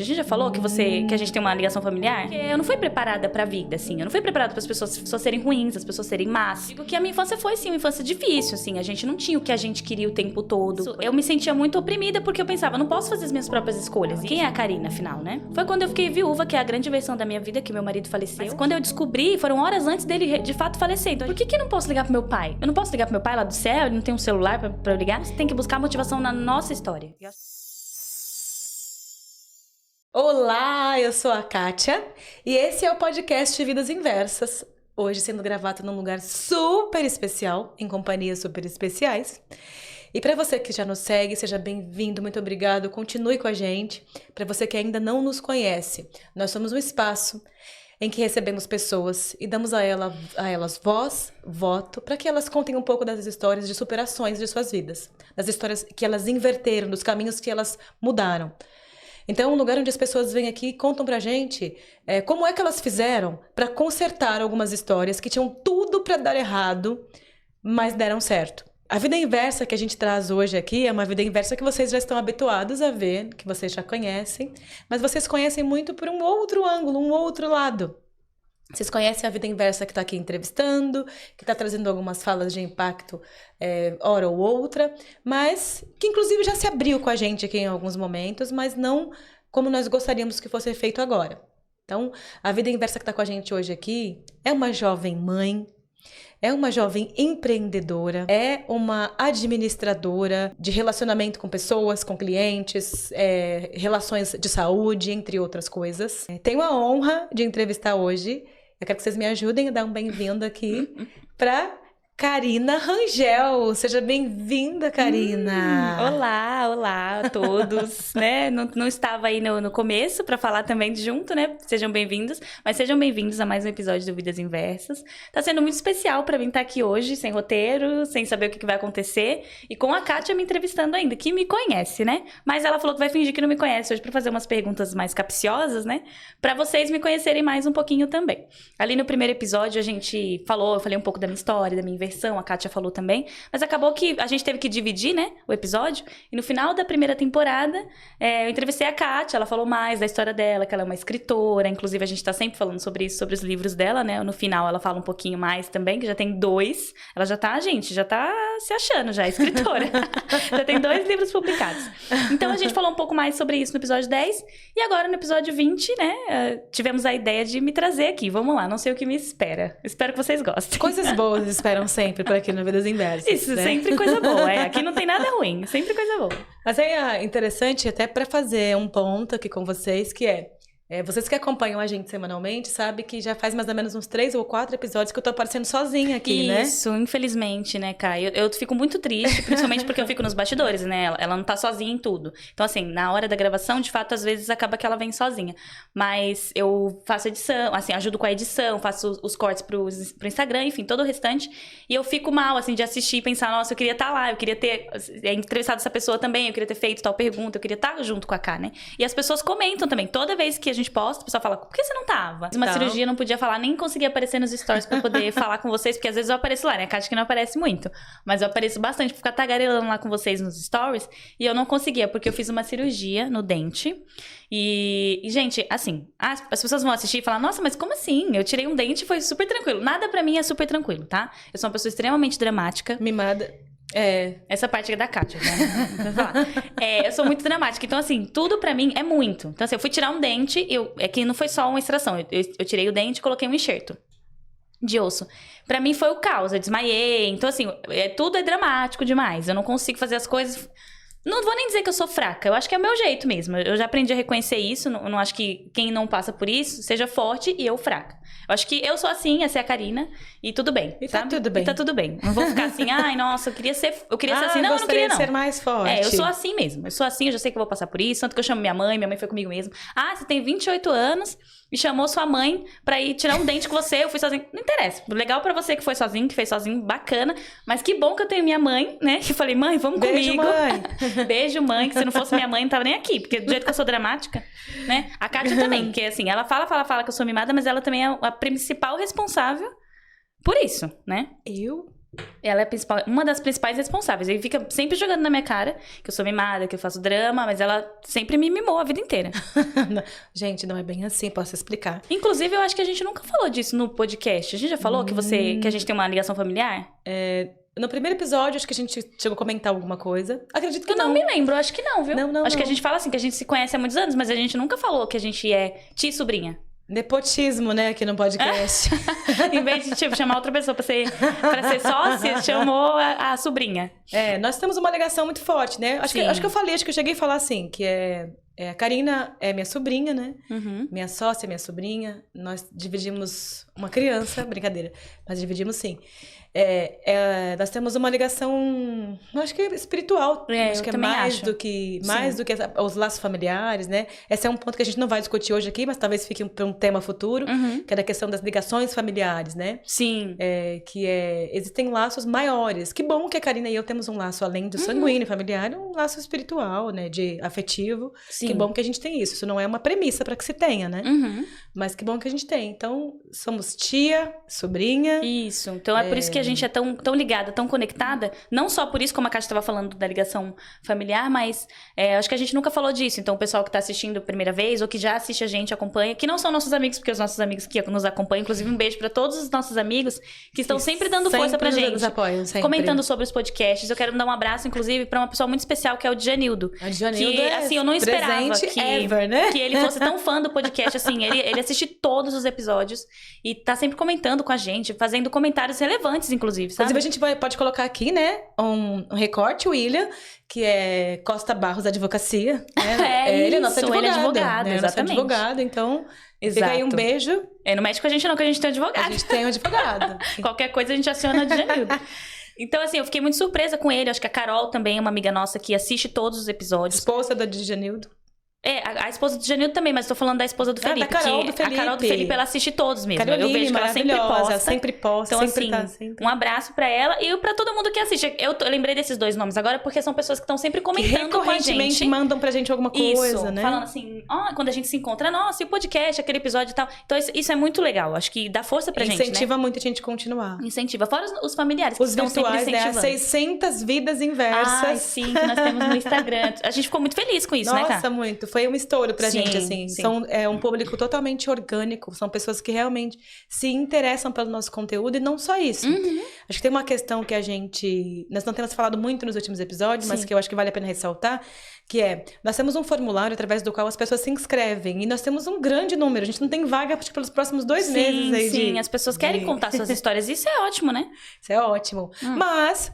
A gente já falou que a gente tem uma ligação familiar? Porque eu não fui preparada pra vida, assim. Eu não fui preparada para as pessoas serem ruins, as pessoas serem más. Digo que a minha infância foi, sim, uma infância difícil, assim. A gente não tinha o que a gente queria o tempo todo. Eu me sentia muito oprimida porque eu pensava, não posso fazer as minhas próprias escolhas. E quem é a Karina, afinal, né? Foi quando eu fiquei viúva, que é a grande versão da minha vida, que meu marido faleceu. Mas quando eu descobri, foram horas antes dele, de fato, falecer. Então, por que eu não posso ligar pro meu pai? Eu não posso ligar pro meu pai lá do céu? Ele não tem um celular pra eu ligar? Você tem que buscar motivação na nossa história. Olá, eu sou a Kátia e esse é o podcast Vidas Inversas. Hoje sendo gravado num lugar super especial, em companhias super especiais. E para você que já nos segue, seja bem-vindo, muito obrigado, continue com a gente. Para você que ainda não nos conhece, nós somos um espaço em que recebemos pessoas e damos a elas voz, voto, para que elas contem um pouco das histórias de superações de suas vidas, das histórias que elas inverteram, dos caminhos que elas mudaram. Então, um lugar onde as pessoas vêm aqui e contam pra gente como é que elas fizeram para consertar algumas histórias que tinham tudo para dar errado, mas deram certo. A vida inversa que a gente traz hoje aqui é uma vida inversa que vocês já estão habituados a ver, que vocês já conhecem, mas vocês conhecem muito por um outro ângulo, um outro lado. Vocês conhecem a vida inversa que está aqui entrevistando, que está trazendo algumas falas de impacto, hora ou outra, mas que inclusive já se abriu com a gente aqui em alguns momentos, mas não como nós gostaríamos que fosse feito agora. Então, a vida inversa que está com a gente hoje aqui é uma jovem mãe, é uma jovem empreendedora, é uma administradora de relacionamento com pessoas, com clientes, relações de saúde, entre outras coisas. Tenho a honra de entrevistar hoje. Eu quero que vocês me ajudem a dar um bem-vindo aqui para Karina Rangel. Seja bem-vinda, Karina. Olá a todos, né? Não estava aí no começo para falar também junto, né? Sejam bem-vindos, mas sejam bem-vindos a mais um episódio do Vidas Inversas. Tá sendo muito especial para mim estar aqui hoje, sem roteiro, sem saber o que vai acontecer, e com a Kátia me entrevistando ainda, que me conhece, né? Mas ela falou que vai fingir que não me conhece hoje para fazer umas perguntas mais capciosas, né? Para vocês me conhecerem mais um pouquinho também. Ali no primeiro episódio a gente falou, eu falei um pouco da minha história, da minha inversão, a Kátia falou também, mas acabou que a gente teve que dividir, né, o episódio, e no final da primeira temporada, eu entrevistei a Kátia, ela falou mais da história dela, que ela é uma escritora, inclusive a gente tá sempre falando sobre isso, sobre os livros dela, né, no final ela fala um pouquinho mais também, que já tem 2, ela já tá se achando já, escritora, já tem 2 livros publicados. Então a gente falou um pouco mais sobre isso no episódio 10, e agora no episódio 20, né, tivemos a ideia de me trazer aqui, vamos lá, não sei o que me espera, espero que vocês gostem. Coisas boas esperam sempre por aqui no Vidas Inversas. Isso, né? Sempre coisa boa, aqui não tem nada ruim, sempre coisa boa. Mas é interessante até para fazer um ponto aqui com vocês, que vocês que acompanham a gente semanalmente, sabem que já faz mais ou menos uns 3 ou 4 episódios que eu tô aparecendo sozinha aqui, né? Isso, infelizmente, né, Kai? Eu fico muito triste, principalmente porque eu fico nos bastidores, né? Ela não tá sozinha em tudo. Então, assim, na hora da gravação, de fato, às vezes acaba que ela vem sozinha. Mas eu faço edição, assim, ajudo com a edição, faço os cortes pro Instagram, enfim, todo o restante. E eu fico mal, assim, de assistir e pensar, nossa, eu queria estar lá, eu queria ter entrevistado essa pessoa também, eu queria ter feito tal pergunta, eu queria estar junto com a Ká, né? E as pessoas comentam também. Toda vez que a gente posta, o pessoal fala, por que você não tava? Uma cirurgia, não podia falar, nem conseguia aparecer nos stories pra poder falar com vocês, porque às vezes eu apareço lá, né? A Kátia que não aparece muito, mas eu apareço bastante pra ficar tagarelando lá com vocês nos stories, e eu não conseguia, porque eu fiz uma cirurgia no dente, e gente, assim, as pessoas vão assistir e falar, nossa, mas como assim? Eu tirei um dente e foi super tranquilo. Nada pra mim é super tranquilo, tá? Eu sou uma pessoa extremamente dramática. Mimada. Essa parte é da Kátia, né? Eu sou muito dramática. Então, assim, tudo pra mim é muito. Então, assim, eu fui tirar um dente, é que não foi só uma extração. Eu tirei o dente e coloquei um enxerto de osso. Pra mim foi o caos, eu desmaiei. Então, assim, tudo é dramático demais. Eu não consigo fazer as coisas... Não vou nem dizer que eu sou fraca, eu acho que é o meu jeito mesmo. Eu já aprendi a reconhecer isso, não acho que quem não passa por isso seja forte e eu fraca. Eu acho que eu sou assim, essa é a Karina, e tudo bem, e sabe? Tá tudo bem. E tá tudo bem. Não vou ficar assim, ai, nossa, eu queria ser assim. Não, eu não queria não. Ser mais forte. Eu sou assim mesmo, eu sou assim, eu já sei que eu vou passar por isso, tanto que eu chamo minha mãe foi comigo mesmo. Ah, você tem 28 anos e chamou sua mãe pra ir tirar um dente com você, eu fui sozinha. Não interessa, legal pra você que foi sozinho, que fez sozinho, bacana, mas que bom que eu tenho minha mãe, né, que eu falei, mãe, vamos Beijo, comigo. Mãe. Beijo, mãe, que se não fosse minha mãe, não tava nem aqui, porque do jeito que eu sou dramática, né, a Kátia também, porque assim, ela fala que eu sou mimada, mas ela também é a principal responsável por isso, né? Eu Ela é uma das principais responsáveis. Ele fica sempre jogando na minha cara que eu sou mimada, que eu faço drama, mas ela sempre me mimou a vida inteira. Gente, não é bem assim, posso explicar. Inclusive, eu acho que a gente nunca falou disso no podcast. A gente já falou que a gente tem uma ligação familiar? No primeiro episódio, acho que a gente chegou a comentar alguma coisa. Acredito que eu não me lembro, acho que não, viu? Acho que a gente fala assim, que a gente se conhece há muitos anos, mas a gente nunca falou que a gente é tia e sobrinha. Nepotismo, né, aqui no podcast. Em vez de, tipo, chamar outra pessoa pra ser sócia, chamou a sobrinha. Nós temos uma ligação muito forte, né? Acho que eu cheguei a falar assim, que a Karina é minha sobrinha, né? Uhum. Minha sócia, minha sobrinha. Nós dividimos uma criança, brincadeira. Nós dividimos sim. Nós temos uma ligação, acho que espiritual. Acho que é mais do que os laços familiares, né? Esse é um ponto que a gente não vai discutir hoje aqui, mas talvez fique para um tema futuro, que é da questão das ligações familiares, né? Sim. Existem laços maiores. Que bom que a Karina e eu temos um laço além do sanguíneo familiar, um laço espiritual, né? De afetivo. Sim. Que bom que a gente tem isso. Isso não é uma premissa para que se tenha, né? Mas que bom que a gente tem. Então, somos tia, sobrinha. Isso. Então, é por isso que a gente é tão ligada, tão conectada. Não só por isso, como a Kátia estava falando da ligação familiar, mas acho que a gente nunca falou disso. Então, o pessoal que está assistindo a primeira vez, ou que já assiste a gente, acompanha, que não são nossos amigos, porque os nossos amigos que nos acompanham, inclusive um beijo para todos os nossos amigos que estão sempre dando força pra gente. Nos apoiam, sempre. Comentando sobre os podcasts. Eu quero dar um abraço, inclusive, para uma pessoa muito especial, que é o Djanildo. O Djanildo que, assim, eu não esperava né? que ele fosse tão fã do podcast, assim. Ele assiste todos os episódios e tá sempre comentando com a gente, fazendo comentários relevantes, inclusive, sabe? Inclusive, a gente pode colocar aqui, né, um recorte, o William, que é Costa Barros Advocacia. Né? Ele é nosso advogado. Ele é advogado, né? exatamente. Nosso advogado, então... Exato. Fica aí um beijo. Não mexe com a gente não, que a gente tem um advogado. A gente tem um advogado. Qualquer coisa a gente aciona o Djanildo. Então, assim, eu fiquei muito surpresa com ele. Acho que a Carol também é uma amiga nossa que assiste todos os episódios. Esposa da Djanildo. A esposa do Djanildo também, mas tô falando da esposa do Felipe. Da Carol do Felipe. A Carol do Felipe, ela assiste todos mesmo. Caroline, eu vejo que ela sempre posta. Então, sempre assim, um abraço pra ela e pra todo mundo que assiste. Eu lembrei desses dois nomes agora porque são pessoas que estão sempre comentando com a gente. Recorrentemente mandam pra gente alguma coisa, né? Falando assim, quando a gente se encontra, nossa, e o podcast, aquele episódio e tal. Então, isso é muito legal. Acho que dá força pra gente, Incentiva muito a gente continuar. Incentiva. Fora os familiares que os estão virtuais, sempre incentivando. 600 vidas inversas. Ai, sim, que nós temos no Instagram. A gente ficou muito feliz com isso, né, Ká? Nossa, muito. Foi um estouro pra gente, assim. Sim. É um público totalmente orgânico. São pessoas que realmente se interessam pelo nosso conteúdo e não só isso. Acho que tem uma questão que nós não temos falado muito nos últimos episódios, mas que eu acho que vale a pena ressaltar, que nós temos um formulário através do qual as pessoas se inscrevem. E nós temos um grande número. A gente não tem vaga, acho que pelos próximos 2 meses aí. Sim, as pessoas querem contar suas histórias. Isso é ótimo, né? Isso é ótimo. Mas,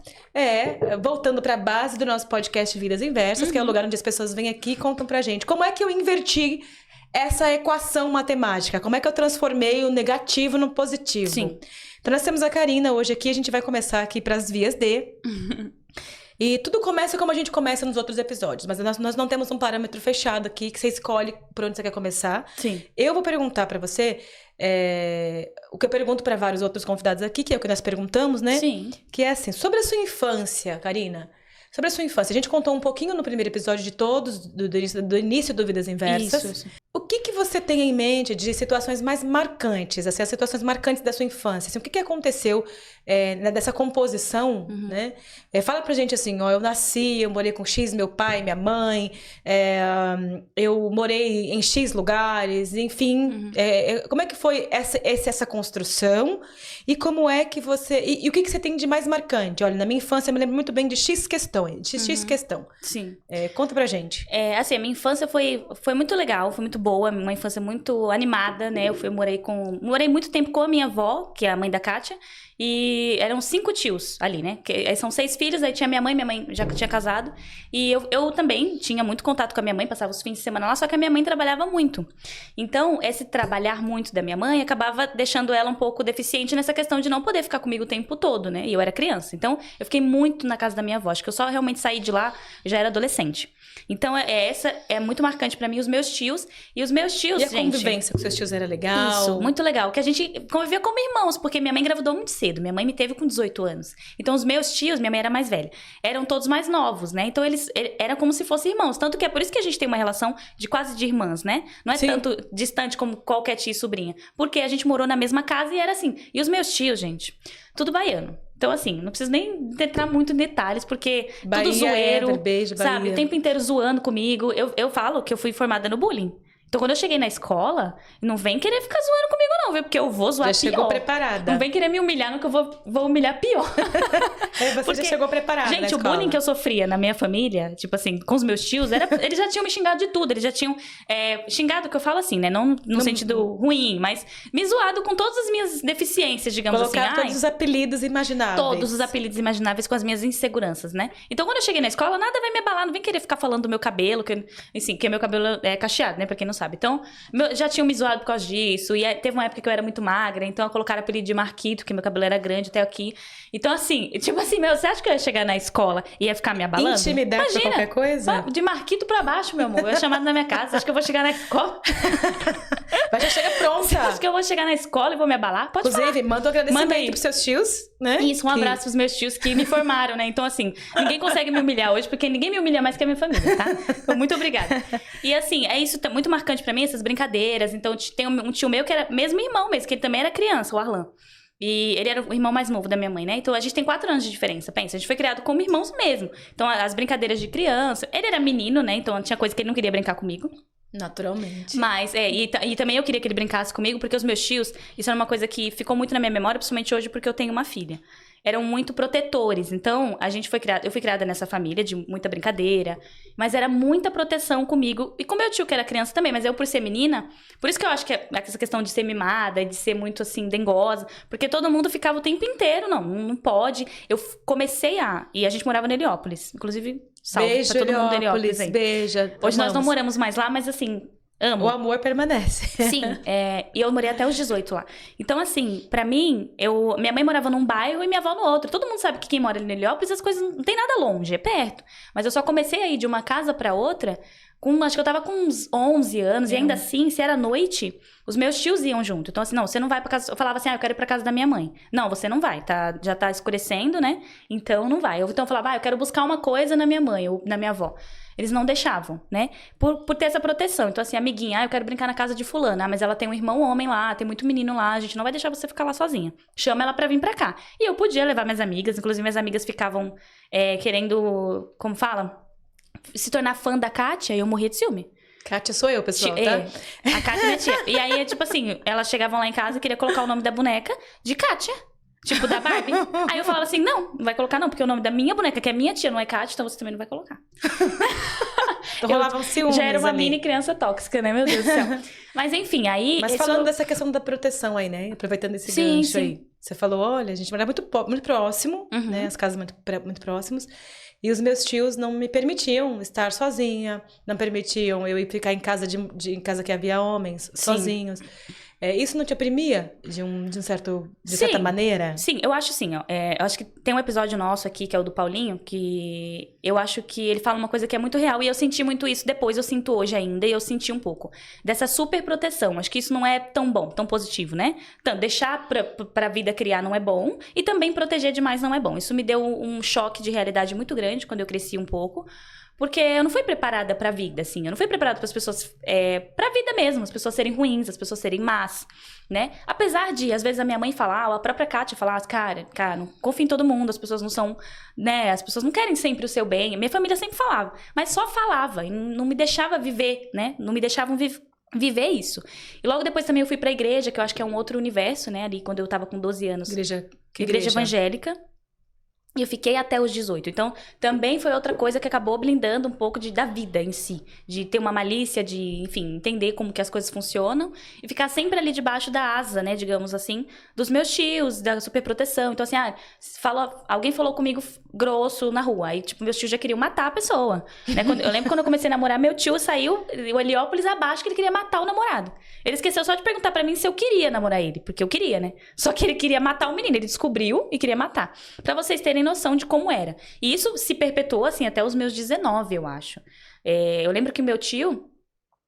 voltando pra base do nosso podcast Vidas Inversas, que é o lugar onde as pessoas vêm aqui e contam pra gente. Como é que eu inverti essa equação matemática? Como é que eu transformei o negativo no positivo? Sim. Então, nós temos a Karina hoje aqui. A gente vai começar aqui pras vias D. E tudo começa como a gente começa nos outros episódios. Mas nós não temos um parâmetro fechado aqui, que você escolhe por onde você quer começar. Sim. Eu vou perguntar pra você o que eu pergunto pra vários outros convidados aqui, que é o que nós perguntamos, né? Sim. Que é assim, sobre a sua infância, Karina. Sobre a sua infância. A gente contou um pouquinho no primeiro episódio de todos, do início do Vidas Inversas. Isso. O que você tem em mente de situações mais marcantes, assim, as situações marcantes da sua infância? Assim, o que aconteceu dessa composição, né? Fala pra gente assim, eu nasci, eu morei com X, meu pai, minha mãe, eu morei em X lugares, enfim. Como é que foi essa construção? E como é que você... E o que você tem de mais marcante? Olha, na minha infância eu me lembro muito bem de X questão. Sim. Conta pra gente. Assim, a minha infância foi muito legal, foi muito boa, uma infância muito animada, né? Eu morei muito tempo com a minha avó, que é a mãe da Kátia, e eram 5 tios ali, né? Aí são 6 filhos, aí tinha minha mãe já tinha casado, e eu também tinha muito contato com a minha mãe, passava os fins de semana lá, só que a minha mãe trabalhava muito. Então, esse trabalhar muito da minha mãe acabava deixando ela um pouco deficiente nessa questão de não poder ficar comigo o tempo todo, né? E eu era criança. Então, eu fiquei muito na casa da minha avó. Acho que eu só realmente saí de lá, já era adolescente. Então, essa é muito marcante pra mim, os meus tios. E os meus tios, gente... E a convivência com seus tios era legal? Isso, muito legal. Que a gente convivia como irmãos, porque minha mãe engravidou muito cedo. Minha mãe me teve com 18 anos. Então, os meus tios, minha mãe era mais velha, eram todos mais novos, né? Então, eles eram como se fossem irmãos. Tanto que é por isso que a gente tem uma relação de quase de irmãs, né? Não é tanto distante como qualquer tia e sobrinha. Porque a gente morou na mesma casa e era assim. E os meus tios, gente, tudo baiano. Então, assim, não preciso nem entrar muito em detalhes, porque Bahia, tudo zoeiro, Ever, beijo, sabe? Bahia. O tempo inteiro zoando comigo. Eu falo que eu fui formada no bullying. Então, quando eu cheguei na escola, não vem querer ficar zoando comigo, não, viu? Porque eu vou zoar Já pior. chegou preparada. Não vem querer me humilhar, no que eu vou humilhar pior. Você Porque, já chegou preparada na gente, o escola. bullying que eu sofria na minha família, tipo assim, com os meus tios, eles já tinham me xingado de tudo. Eles já tinham xingado, que eu falo assim, né? Não no sentido ruim, mas me zoado com todas as minhas deficiências, digamos Colocar assim. todos os apelidos imagináveis. Todos os apelidos imagináveis com as minhas inseguranças, né? Então, quando eu cheguei na escola, nada vai me abalar. Não vem querer ficar falando do meu cabelo, que meu cabelo é cacheado, né? Pra quem não sabe. Então, já tinham me zoado por causa disso. E teve uma época que eu era muito magra, então colocaram apelido de Marquito, que meu cabelo era grande até aqui. Então, assim, tipo assim, você acha que eu ia chegar na escola e ia ficar me abalando? Intimidade pra Imagina, qualquer coisa? De Marquito pra baixo, meu amor. Eu ia chamado na minha casa. Acho que eu vou chegar na escola. Mas já chega pronta. Acho que eu vou chegar na escola e vou me abalar? Pode falar. Inclusive, manda um agradecimento Manda aí. pros seus tios, né? Isso, um abraço pros meus tios que me formaram, né? Então, assim, ninguém consegue me humilhar hoje, porque ninguém me humilha mais que a minha família, tá? Então, muito obrigada. E, assim, isso muito marcante pra mim, essas brincadeiras. Então, tem um tio meu que era mesmo irmão mesmo, que ele também era criança, o Arlan. E ele era o irmão mais novo da minha mãe, né? Então, a gente tem 4 anos de diferença, pensa. A gente foi criado como irmãos mesmo. Então, as brincadeiras de criança... Ele era menino, né? Então, tinha coisa que ele não queria brincar comigo. Naturalmente. Mas, e também eu queria que ele brincasse comigo, porque os meus tios, isso era uma coisa que ficou muito na minha memória, principalmente hoje, porque eu tenho uma filha. Eram muito protetores. Então, eu fui criada nessa família de muita brincadeira, mas era muita proteção comigo. E com meu tio, que era criança também, mas eu, por ser menina, por isso que eu acho que essa questão de ser mimada e de ser muito, assim, dengosa, porque todo mundo ficava o tempo inteiro, não pode. Eu comecei e a gente morava no Heliópolis, inclusive, salve Beijo, pra todo mundo do Heliópolis aí. Beija. Hoje nós não moramos mais lá, mas assim, amo. O amor permanece. Sim, e eu morei até os 18 lá. Então, assim, pra mim, minha mãe morava num bairro e minha avó no outro. Todo mundo sabe que quem mora ali no Heliópolis, as coisas não tem nada longe, é perto. Mas eu só comecei a ir de uma casa pra outra, acho que eu tava com uns 11 anos, e ainda assim, se era noite, os meus tios iam junto. Então, assim, não, você não vai pra casa... Eu falava assim, eu quero ir pra casa da minha mãe. Não, você não vai, já tá escurecendo, né? Então, não vai. Então, eu falava, eu quero buscar uma coisa na minha mãe ou na minha avó. Eles não deixavam, né? Por ter essa proteção. Então, assim, amiguinha, eu quero brincar na casa de fulana. Mas ela tem um irmão homem lá, tem muito menino lá. A gente não vai deixar você ficar lá sozinha. Chama ela pra vir pra cá. E eu podia levar minhas amigas. Inclusive, minhas amigas ficavam querendo, como fala? Se tornar fã da Kátia. E eu morria de ciúme. Kátia sou eu, pessoal, tá? A Kátia é minha tia. E aí, tipo assim, elas chegavam lá em casa e queriam colocar o nome da boneca de Kátia. Tipo, da Barbie. Aí eu falava assim, não vai colocar não, porque o nome da minha boneca, que é minha tia, não é Kátia, então você também não vai colocar. Então rolavam ciúmes já era uma ali. mini criança tóxica, né, meu Deus do céu. Mas enfim, aí... Mas falando dessa questão da proteção aí, né? Aproveitando esse gancho aí. Você falou, olha, a gente morava muito próximo, né? As casas muito próximas. E os meus tios não me permitiam estar sozinha, não permitiam eu ir ficar em casa em casa que havia homens, sozinhos. Isso não te oprimia de certa maneira? Sim, eu acho assim, ó. Eu acho que tem um episódio nosso aqui, que é o do Paulinho, que eu acho que ele fala uma coisa que é muito real, e eu senti muito isso depois, eu sinto hoje ainda, e eu senti um pouco. Dessa super proteção. Acho que isso não é tão bom, tão positivo, né? Então, deixar pra vida criar não é bom, e também proteger demais não é bom. Isso me deu um choque de realidade muito grande quando eu cresci um pouco. Porque eu não fui preparada pra vida, assim. Eu não fui preparada para as pessoas... pra vida mesmo. As pessoas serem ruins, as pessoas serem más, né? Apesar de, às vezes, a minha mãe falar, ou a própria Kátia falar, cara, não confia em todo mundo. As pessoas não são... né? As pessoas não querem sempre o seu bem. Minha família sempre falava. Mas só falava. E não me deixava viver, né? Não me deixavam viver isso. E logo depois também eu fui pra igreja, que eu acho que é um outro universo, né? Ali, quando eu tava com 12 anos. Igreja evangélica. E eu fiquei até os 18. Então, também foi outra coisa que acabou blindando um pouco da vida em si. De ter uma malícia, de, enfim, entender como que as coisas funcionam. E ficar sempre ali debaixo da asa, né, digamos assim, dos meus tios, da superproteção. Então, assim, alguém falou comigo grosso na rua. Aí, tipo, meus tios já queriam matar a pessoa. Né? Eu lembro quando eu comecei a namorar, meu tio saiu, o Heliópolis abaixo, que ele queria matar o namorado. Ele esqueceu só de perguntar pra mim se eu queria namorar ele. Porque eu queria, né? Só que ele queria matar o menino. Ele descobriu e queria matar. Pra vocês terem noção de como era. E isso se perpetuou, assim, até os meus 19, eu acho. Eu lembro que meu tio,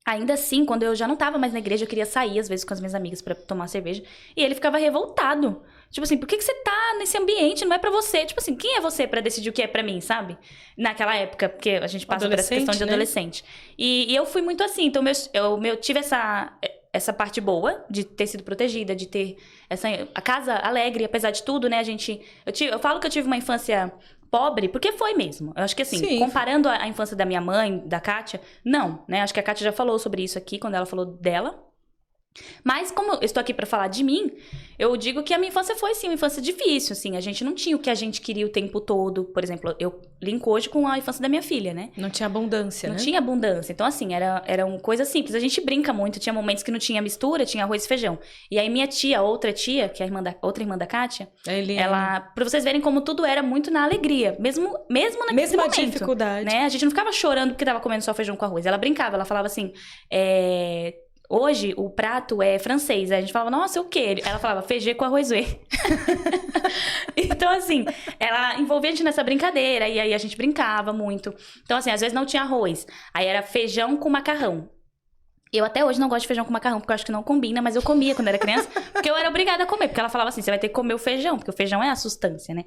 ainda assim, quando eu já não tava mais na igreja, eu queria sair, às vezes, com as minhas amigas pra tomar cerveja, e ele ficava revoltado. Tipo assim, por que você tá nesse ambiente? Não é pra você. Tipo assim, quem é você pra decidir o que é pra mim, sabe? Naquela época, porque a gente passa por essa questão de adolescente. E eu fui muito assim. Então, eu tive essa parte boa de ter sido protegida, de ter a casa alegre, apesar de tudo, né? Eu falo que eu tive uma infância pobre, porque foi mesmo. Eu acho que assim, Sim. comparando a infância da minha mãe, da Kátia, não, né? Acho que a Kátia já falou sobre isso aqui, quando ela falou dela. Mas como eu estou aqui para falar de mim, eu digo que a minha infância foi, sim, uma infância difícil, assim. A gente não tinha o que a gente queria o tempo todo. Por exemplo, eu linko hoje com a infância da minha filha, né? Não tinha abundância, Não né? tinha abundância. Então, assim, era uma coisa simples. A gente brinca muito. Tinha momentos que não tinha mistura, tinha arroz e feijão. E aí minha tia, outra tia, que é a outra irmã da Kátia, A Eliane. ela... Pra vocês verem como tudo era muito na alegria. Mesmo naquele Mesma momento. dificuldade. Né? A gente não ficava chorando porque tava comendo só feijão com arroz. Ela brincava, ela falava assim... Hoje, o prato é francês. Aí a gente falava, nossa, o quê? Ela falava, feijão com arroz vê. Então, assim, ela envolvia a gente nessa brincadeira. E aí a gente brincava muito. Então, assim, às vezes não tinha arroz. Aí era feijão com macarrão. Eu até hoje não gosto de feijão com macarrão, porque eu acho que não combina. Mas eu comia quando era criança, porque eu era obrigada a comer. Porque ela falava assim, você vai ter que comer o feijão. Porque o feijão é a sustância, né?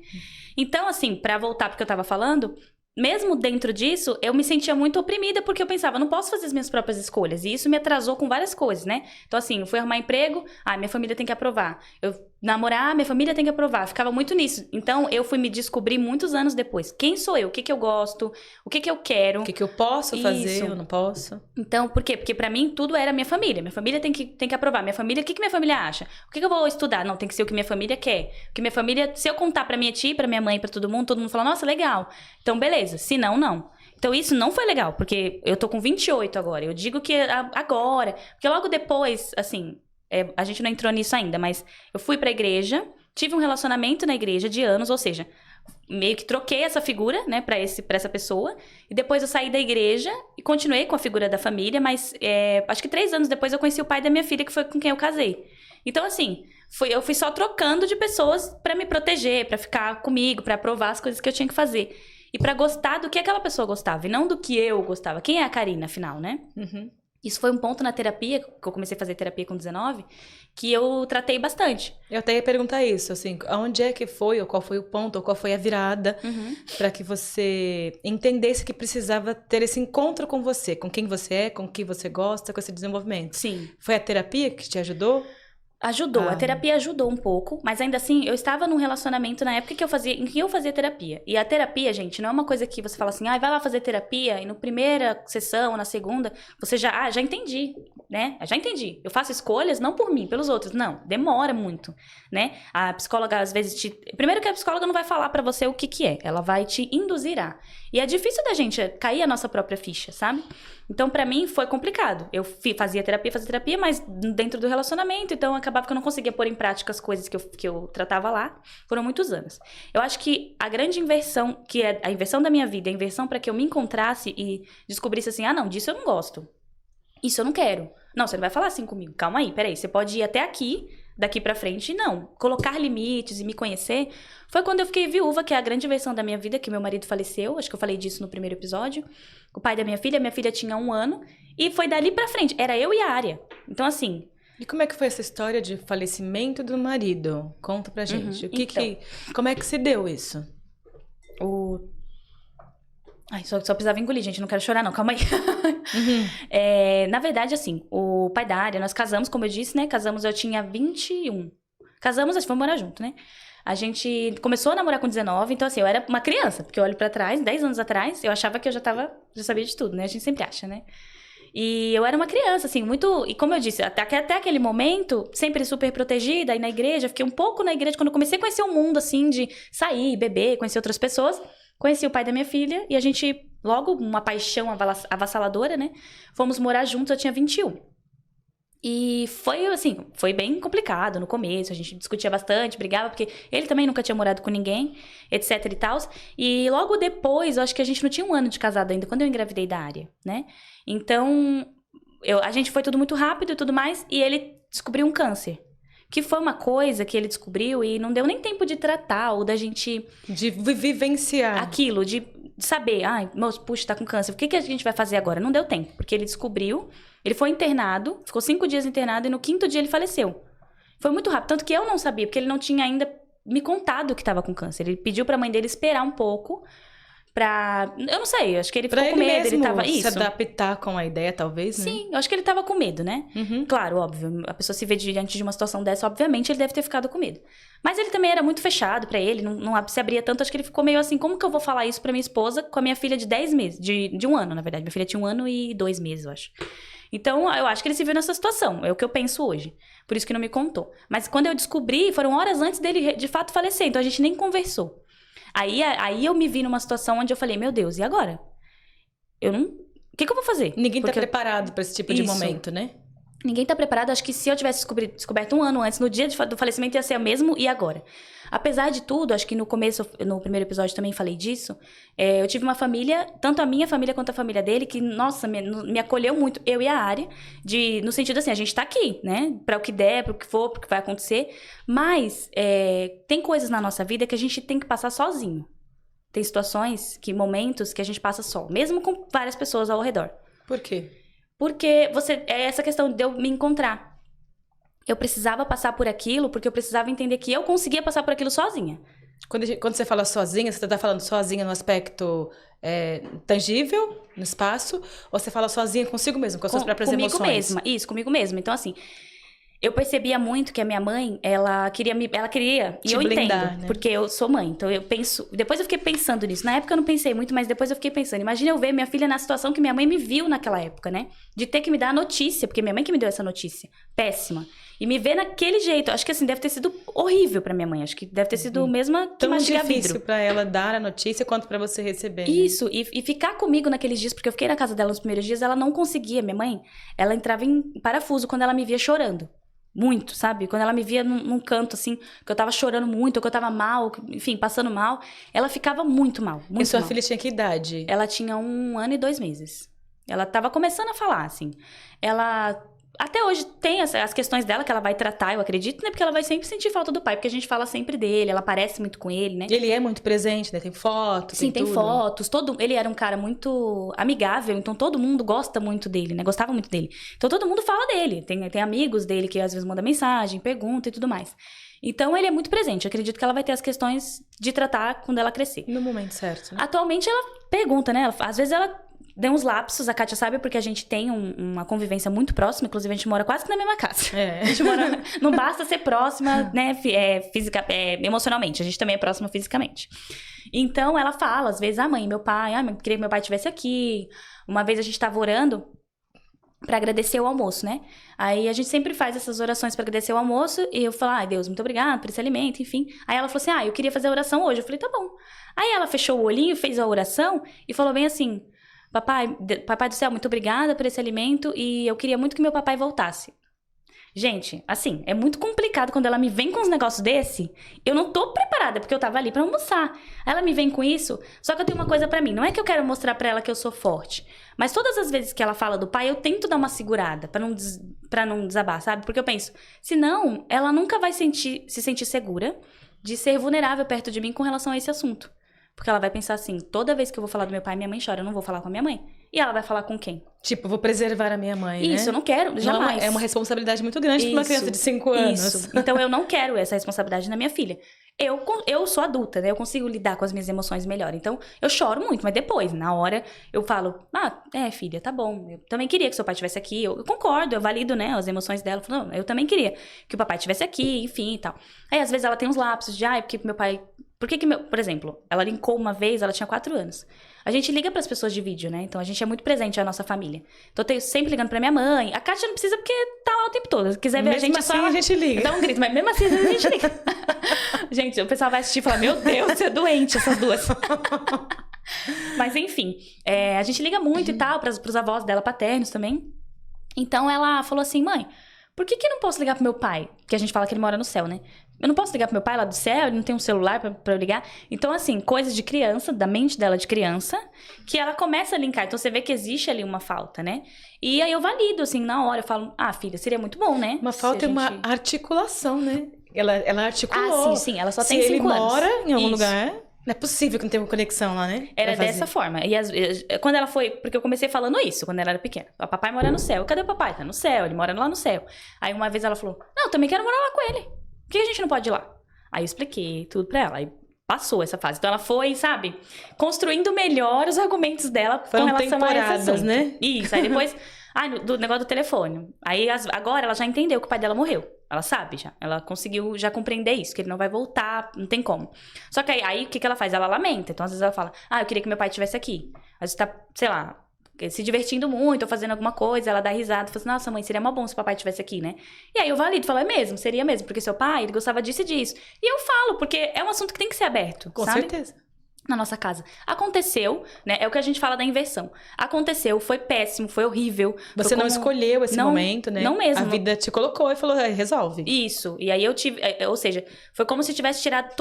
Então, assim, pra voltar pro que eu tava falando... Mesmo dentro disso, eu me sentia muito oprimida, porque eu pensava, não posso fazer as minhas próprias escolhas. E isso me atrasou com várias coisas, né? Então, assim, eu fui arrumar emprego, minha família tem que aprovar. Eu namorar, minha família tem que aprovar. Ficava muito nisso. Então, eu fui me descobrir muitos anos depois. Quem sou eu? O que eu gosto? O que eu quero? O que eu posso fazer, eu não posso. Então, por quê? Porque pra mim, tudo era minha família. Minha família tem que aprovar. Minha família, o que minha família acha? O que eu vou estudar? Não, tem que ser o que minha família quer. O que minha família... Se eu contar pra minha tia, pra minha mãe, pra todo mundo fala, nossa, legal. Então, beleza. Se não, não. Então, isso não foi legal, porque eu tô com 28 agora. Eu digo que agora... Porque logo depois, assim... a gente não entrou nisso ainda, mas eu fui pra igreja, tive um relacionamento na igreja de anos, ou seja, meio que troquei essa figura, né, pra essa pessoa, e depois eu saí da igreja e continuei com a figura da família, mas acho que 3 anos depois eu conheci o pai da minha filha, que foi com quem eu casei. Então, assim, eu fui só trocando de pessoas pra me proteger, pra ficar comigo, pra aprovar as coisas que eu tinha que fazer. E pra gostar do que aquela pessoa gostava, e não do que eu gostava. Quem é a Karina, afinal, né? Uhum. Isso foi um ponto na terapia, que eu comecei a fazer terapia com 19, que eu tratei bastante. Eu até ia perguntar isso, assim, onde é que foi, ou qual foi o ponto, ou qual foi a virada, pra que você entendesse que precisava ter esse encontro com você, com quem você é, com o que você gosta, com esse desenvolvimento. Sim. Foi a terapia que te ajudou? Ajudou, a terapia ajudou um pouco, mas ainda assim, eu estava num relacionamento na época em que eu fazia terapia. E a terapia, gente, não é uma coisa que você fala assim, vai lá fazer terapia, e na primeira sessão, na segunda, você já entendi, né? Já entendi. Eu faço escolhas não por mim, pelos outros. Não, demora muito, né? A psicóloga, às vezes, primeiro que a psicóloga não vai falar pra você o que é, ela vai te induzir a. E é difícil da gente cair a nossa própria ficha, sabe? Então, pra mim, foi complicado. Eu fazia terapia, mas dentro do relacionamento, então acabava que eu não conseguia pôr em prática as coisas que eu tratava lá. Foram muitos anos. Eu acho que a grande inversão, que é a inversão da minha vida, a inversão pra que eu me encontrasse e descobrisse assim, não, disso eu não gosto. Isso eu não quero. Não, você não vai falar assim comigo. Calma aí, peraí. Você pode ir até aqui, daqui pra frente, não. Colocar limites e me conhecer foi quando eu fiquei viúva, que é a grande inversão da minha vida, que meu marido faleceu. Acho que eu falei disso no primeiro episódio. O pai da minha filha tinha 1 ano. E foi dali pra frente. Era eu e a Área. Então, assim... E como é que foi essa história de falecimento do marido? Conta pra gente. Como é que se deu isso? Ai, só precisava engolir, gente. Não quero chorar, não. Calma aí. Na verdade, assim, o pai da Área, nós casamos, como eu disse, né? Casamos, eu tinha 21. Casamos, a gente foi morar junto, né? A gente começou a namorar com 19, então assim, eu era uma criança. Porque eu olho pra trás, 10 anos atrás, eu achava que eu já sabia de tudo, né? A gente sempre acha, né? E eu era uma criança, assim, muito... E como eu disse, até aquele momento, sempre super protegida, aí na igreja, fiquei um pouco na igreja, quando eu comecei a conhecer o mundo, assim, de sair, beber, conhecer outras pessoas... Conheci o pai da minha filha e a gente, logo, uma paixão avassaladora, né? Fomos morar juntos, eu tinha 21. E foi, assim, foi bem complicado no começo. A gente discutia bastante, brigava, porque ele também nunca tinha morado com ninguém, etc e tal. E logo depois, eu acho que a gente não tinha 1 ano de casado ainda, quando eu engravidei da Área, né? Então, a gente foi tudo muito rápido e tudo mais, e ele descobriu um câncer. Que foi uma coisa que ele descobriu e não deu nem tempo de tratar ou da gente... De vivenciar. Aquilo, de saber, moço, puxa, tá com câncer, o que a gente vai fazer agora? Não deu tempo, porque ele descobriu, ele foi internado, ficou 5 dias internado e no 5º dia ele faleceu. Foi muito rápido, tanto que eu não sabia, porque ele não tinha ainda me contado que tava com câncer. Ele pediu pra mãe dele esperar um pouco Eu não sei, acho que ele ficou Pra com ele medo, mesmo ele tava... se Isso. adaptar com a ideia, talvez, né? Sim, eu acho que ele tava com medo, né? Uhum. Claro, óbvio, a pessoa se vê diante de uma situação dessa, obviamente ele deve ter ficado com medo. Mas ele também era muito fechado pra ele, não se abria tanto, acho que ele ficou meio assim, como que eu vou falar isso pra minha esposa com a minha filha de 10 meses, de 1 ano, na verdade. Minha filha tinha 1 ano e 2 meses, eu acho. Então, eu acho que ele se viu nessa situação, é o que eu penso hoje. Por isso que não me contou. Mas quando eu descobri, foram horas antes dele de fato falecer, então a gente nem conversou. Aí eu me vi numa situação onde eu falei, meu Deus, e agora? Eu não... O que eu vou fazer? Ninguém Porque tá preparado pra esse tipo de Isso. momento, né? Ninguém tá preparado. Acho que se eu tivesse descoberto 1 ano antes, no dia do falecimento ia ser o mesmo e agora. Apesar de tudo, acho que no começo, no primeiro episódio também falei disso, eu tive uma família, tanto a minha família quanto a família dele, que, nossa, me acolheu muito, eu e a Área, no sentido assim, a gente tá aqui, né? Pra o que der, pro que for, pro que vai acontecer. Mas tem coisas na nossa vida que a gente tem que passar sozinho. Tem situações, momentos que a gente passa só, mesmo com várias pessoas ao redor. Por quê? Porque é essa questão de eu me encontrar. Eu precisava passar por aquilo, porque eu precisava entender que eu conseguia passar por aquilo sozinha. Quando você fala sozinha, você tá falando sozinha no aspecto tangível, no espaço? Ou você fala sozinha consigo mesmo, com as suas próprias emoções? Comigo mesma, isso, comigo mesma. Então, assim, eu percebia muito que a minha mãe, ela queria, e Te eu blindar, entendo, né? porque eu sou mãe, então eu penso, depois eu fiquei pensando nisso, na época eu não pensei muito, mas depois eu fiquei pensando, imagina eu ver minha filha na situação que minha mãe me viu naquela época, né, de ter que me dar a notícia, porque minha mãe que me deu essa notícia, péssima, e me ver naquele jeito, acho que assim, deve ter sido horrível pra minha mãe, acho que deve ter sido mesma que Tão mastigar difícil vidro. pra ela dar a notícia quanto pra você receber. Né? Isso, e ficar comigo naqueles dias, porque eu fiquei na casa dela nos primeiros dias, ela não conseguia, minha mãe, ela entrava em parafuso quando ela me via chorando. Muito, sabe? Quando ela me via num canto, assim, que eu tava chorando muito, ou que eu tava mal, enfim, passando mal, ela ficava muito mal, muito E sua mal. filha tinha que idade? Ela tinha 1 ano e 2 meses. Ela tava começando a falar, assim. Ela... Até hoje tem as questões dela que ela vai tratar, eu acredito, né? Porque ela vai sempre sentir falta do pai, porque a gente fala sempre dele, ela parece muito com ele, né? E ele é muito presente, né? Tem foto, Sim, tem tudo. fotos. Ele era um cara muito amigável, então todo mundo gosta muito dele, né? Gostava muito dele. Então todo mundo fala dele. Tem amigos dele que às vezes mandam mensagem, pergunta e tudo mais. Então ele é muito presente. Eu acredito que ela vai ter as questões de tratar quando ela crescer. No momento certo, né? Atualmente ela pergunta, né? Às vezes ela deu uns lapsos, a Kátia sabe, porque a gente tem uma convivência muito próxima, inclusive a gente mora quase que na mesma casa. É. A gente mora, não basta ser próxima, né, emocionalmente, a gente também é próxima fisicamente. Então ela fala, às vezes, mãe, meu pai, queria que meu pai estivesse aqui. Uma vez a gente tava orando pra agradecer o almoço, né? Aí a gente sempre faz essas orações pra agradecer o almoço, e eu falo, Deus, muito obrigado por esse alimento, enfim. Aí ela falou assim, eu queria fazer a oração hoje. Eu falei, tá bom. Aí ela fechou o olhinho, fez a oração e falou bem assim, Papai do céu, muito obrigada por esse alimento e eu queria muito que meu papai voltasse. Gente, assim, é muito complicado quando ela me vem com uns negócios desse. Eu não tô preparada, porque eu tava ali pra almoçar. Ela me vem com isso, só que eu tenho uma coisa pra mim. Não é que eu quero mostrar pra ela que eu sou forte. Mas todas as vezes que ela fala do pai, eu tento dar uma segurada pra não desabar, sabe? Porque eu penso, senão ela nunca vai se sentir segura de ser vulnerável perto de mim com relação a esse assunto. Porque ela vai pensar assim, toda vez que eu vou falar do meu pai, minha mãe chora, eu não vou falar com a minha mãe. E ela vai falar com quem? Tipo, vou preservar a minha mãe, né? Isso, eu não quero, jamais. Não, é uma responsabilidade muito grande pra uma criança de 5 anos. Isso, então eu não quero essa responsabilidade na minha filha. Eu sou adulta, né? Eu consigo lidar com as minhas emoções melhor. Então, eu choro muito, mas depois, na hora, eu falo, filha, tá bom. Eu também queria que seu pai estivesse aqui. Eu concordo, eu valido, né, as emoções dela. Eu falo, não, eu também queria que o papai estivesse aqui, enfim e tal. Aí, às vezes, ela tem uns lapsos de, porque meu pai... Por exemplo, ela linkou uma vez, ela tinha 4 anos. A gente liga pras pessoas de vídeo, né? Então a gente é muito presente, a nossa família. Então eu tenho sempre ligando pra minha mãe. A Kátia não precisa porque tá lá o tempo todo. Se quiser ver Mesmo a gente, assim, é só a gente liga. dá um grito, mas mesmo assim, às vezes a gente liga. Gente, o pessoal vai assistir e falar, meu Deus, você é doente, essas duas. Mas enfim, a gente liga muito e tal, pros avós dela paternos também. Então ela falou assim, mãe, por que eu não posso ligar pro meu pai? Que a gente fala que ele mora no céu, né? Eu não posso ligar pro meu pai lá do céu, ele não tem um celular pra eu ligar. Então, assim, coisas de criança, da mente dela de criança, que ela começa a linkar. Então, você vê que existe ali uma falta, né? E aí eu valido, assim, na hora. Eu falo, filha, seria muito bom, né? Uma falta é uma articulação, né? Ela articulou. Sim, ela só tem 5 anos. Se ele mora em algum Isso. lugar, não é possível que não tenha uma conexão lá, né? Era dessa forma. E quando ela foi... Porque eu comecei falando isso, quando ela era pequena. O papai mora no céu. Cadê o papai? Tá no céu, ele mora lá no céu. Aí uma vez ela falou, não, eu também quero morar lá com ele. Por que a gente não pode ir lá? Aí eu expliquei tudo pra ela. Aí passou essa fase. Então ela foi, sabe, construindo melhor os argumentos dela Foram com relação a esse assunto. né? Isso, aí depois, do negócio do telefone. Aí agora ela já entendeu que o pai dela morreu. Ela sabe já. Ela conseguiu já compreender isso, que ele não vai voltar, não tem como. Só que aí o que ela faz? Ela lamenta. Então às vezes ela fala, eu queria que meu pai estivesse aqui. Às vezes tá, sei lá, se divertindo muito, ou fazendo alguma coisa, ela dá risada, fala assim, nossa mãe, seria mó bom se o papai estivesse aqui, né? E aí eu valido, falo, é mesmo, seria mesmo, porque seu pai, ele gostava disso e disso. E eu falo, porque é um assunto que tem que ser aberto, Com sabe? certeza. Na nossa casa. Aconteceu, né? É o que a gente fala da inversão. Aconteceu, foi péssimo, foi horrível. Você não escolheu esse momento, né? Não mesmo. A vida te colocou e falou, resolve. Isso. E aí eu tive... Ou seja, foi como se tivesse tirado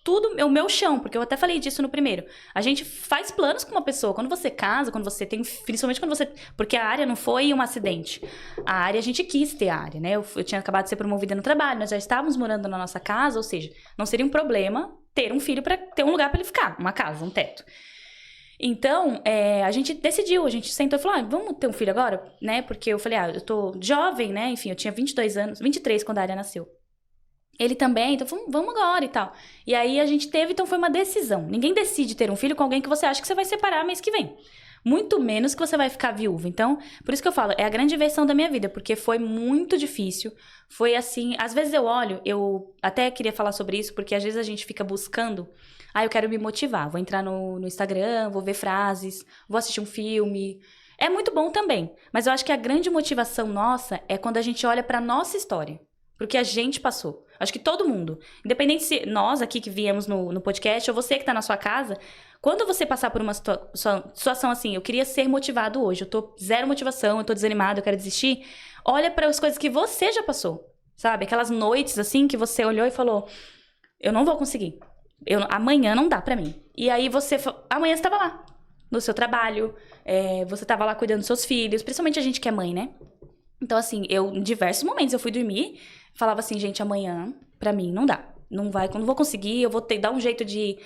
tudo o meu chão. Porque eu até falei disso no primeiro. A gente faz planos com uma pessoa. Quando você casa, quando você tem... Principalmente quando você... Porque a área não foi um acidente. A área, a gente quis ter a área, né? Eu tinha acabado de ser promovida no trabalho. Nós já estávamos morando na nossa casa. Ou seja, não seria um problema ter um filho para ter um lugar para ele ficar, uma casa, um teto. Então, a gente decidiu, a gente sentou e falou, vamos ter um filho agora, né? Porque eu falei, eu tô jovem, né? Enfim, eu tinha 22 anos, 23 quando a Arya nasceu. Ele também, então vamos agora e tal. E aí a gente teve, então foi uma decisão. Ninguém decide ter um filho com alguém que você acha que você vai separar mês que vem. Muito menos que você vai ficar viúva. Então, por isso que eu falo, é a grande inversão da minha vida, porque foi muito difícil. Foi assim, às vezes eu olho, eu até queria falar sobre isso, porque às vezes a gente fica buscando, eu quero me motivar, vou entrar no Instagram, vou ver frases, vou assistir um filme. É muito bom também, mas eu acho que a grande motivação nossa é quando a gente olha pra nossa história, porque a gente passou. Acho que todo mundo, independente se nós aqui que viemos no podcast, ou você que tá na sua casa, quando você passar por uma situação assim, eu queria ser motivado hoje, eu tô zero motivação, eu tô desanimado, eu quero desistir, olha para as coisas que você já passou, sabe? Aquelas noites assim que você olhou e falou, eu não vou conseguir, amanhã não dá pra mim. E aí amanhã você tava lá, no seu trabalho, você tava lá cuidando dos seus filhos, principalmente a gente que é mãe, né? Então assim, em diversos momentos eu fui dormir, falava assim, gente, amanhã pra mim não dá. Não vou conseguir, eu vou dar um jeito de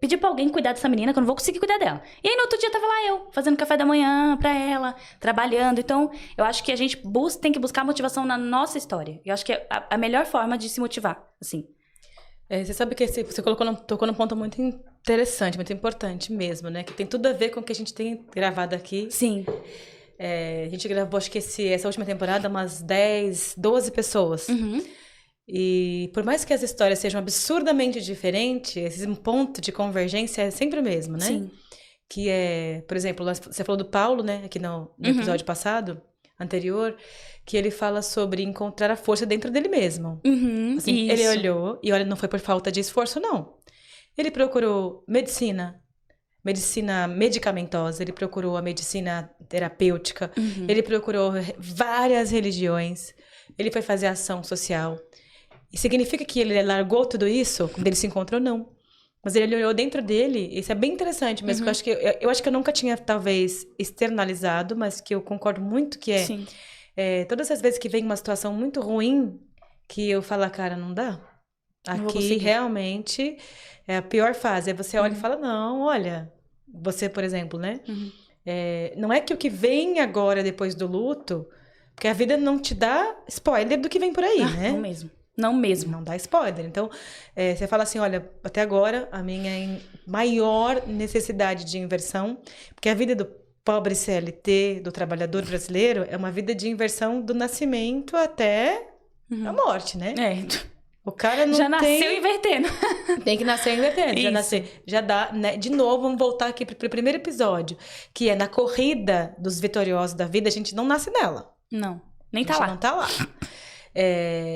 pedir pra alguém cuidar dessa menina, que eu não vou conseguir cuidar dela. E aí no outro dia tava lá eu, fazendo café da manhã pra ela, trabalhando. Então, eu acho que a gente tem que buscar motivação na nossa história. Eu acho que é a melhor forma de se motivar, assim. Você sabe que você tocou num ponto muito interessante, muito importante mesmo, né? Que tem tudo a ver com o que a gente tem gravado aqui. Sim. A gente gravou, acho que essa última temporada, umas 10, 12 pessoas. Uhum. E por mais que as histórias sejam absurdamente diferentes, esse ponto de convergência é sempre o mesmo, né? Sim. Que por exemplo, você falou do Paulo, né? Aqui no episódio passado, anterior, que ele fala sobre encontrar a força dentro dele mesmo. Uhum, assim, ele olhou, e olha, não foi por falta de esforço, não. Ele procurou medicina medicamentosa, ele procurou a medicina terapêutica, ele procurou várias religiões, ele foi fazer ação social. E significa que ele largou tudo isso quando ele se encontrou? Não. Mas ele olhou dentro dele, isso é bem interessante mesmo, porque eu acho que eu nunca tinha, talvez, externalizado, mas que eu concordo muito que Sim. Todas as vezes que vem uma situação muito ruim, que eu falo, cara, não dá. Aqui, realmente, é a pior fase. Aí você olha e fala, não, olha, você, por exemplo, né? Não é que o que vem agora, depois do luto, porque a vida não te dá spoiler do que vem por aí, né? Não mesmo. Não mesmo. Não dá spoiler. Então, você fala assim, olha, até agora, a minha maior necessidade de inversão, porque a vida do pobre CLT, do trabalhador brasileiro, é uma vida de inversão do nascimento até a morte, né? O cara não já nasceu invertendo. Tem que nascer invertendo. Já dá, né? De novo, vamos voltar aqui pro primeiro episódio, que é na corrida dos vitoriosos da vida, a gente não nasce nela. Não, nem tá lá. A gente não tá lá.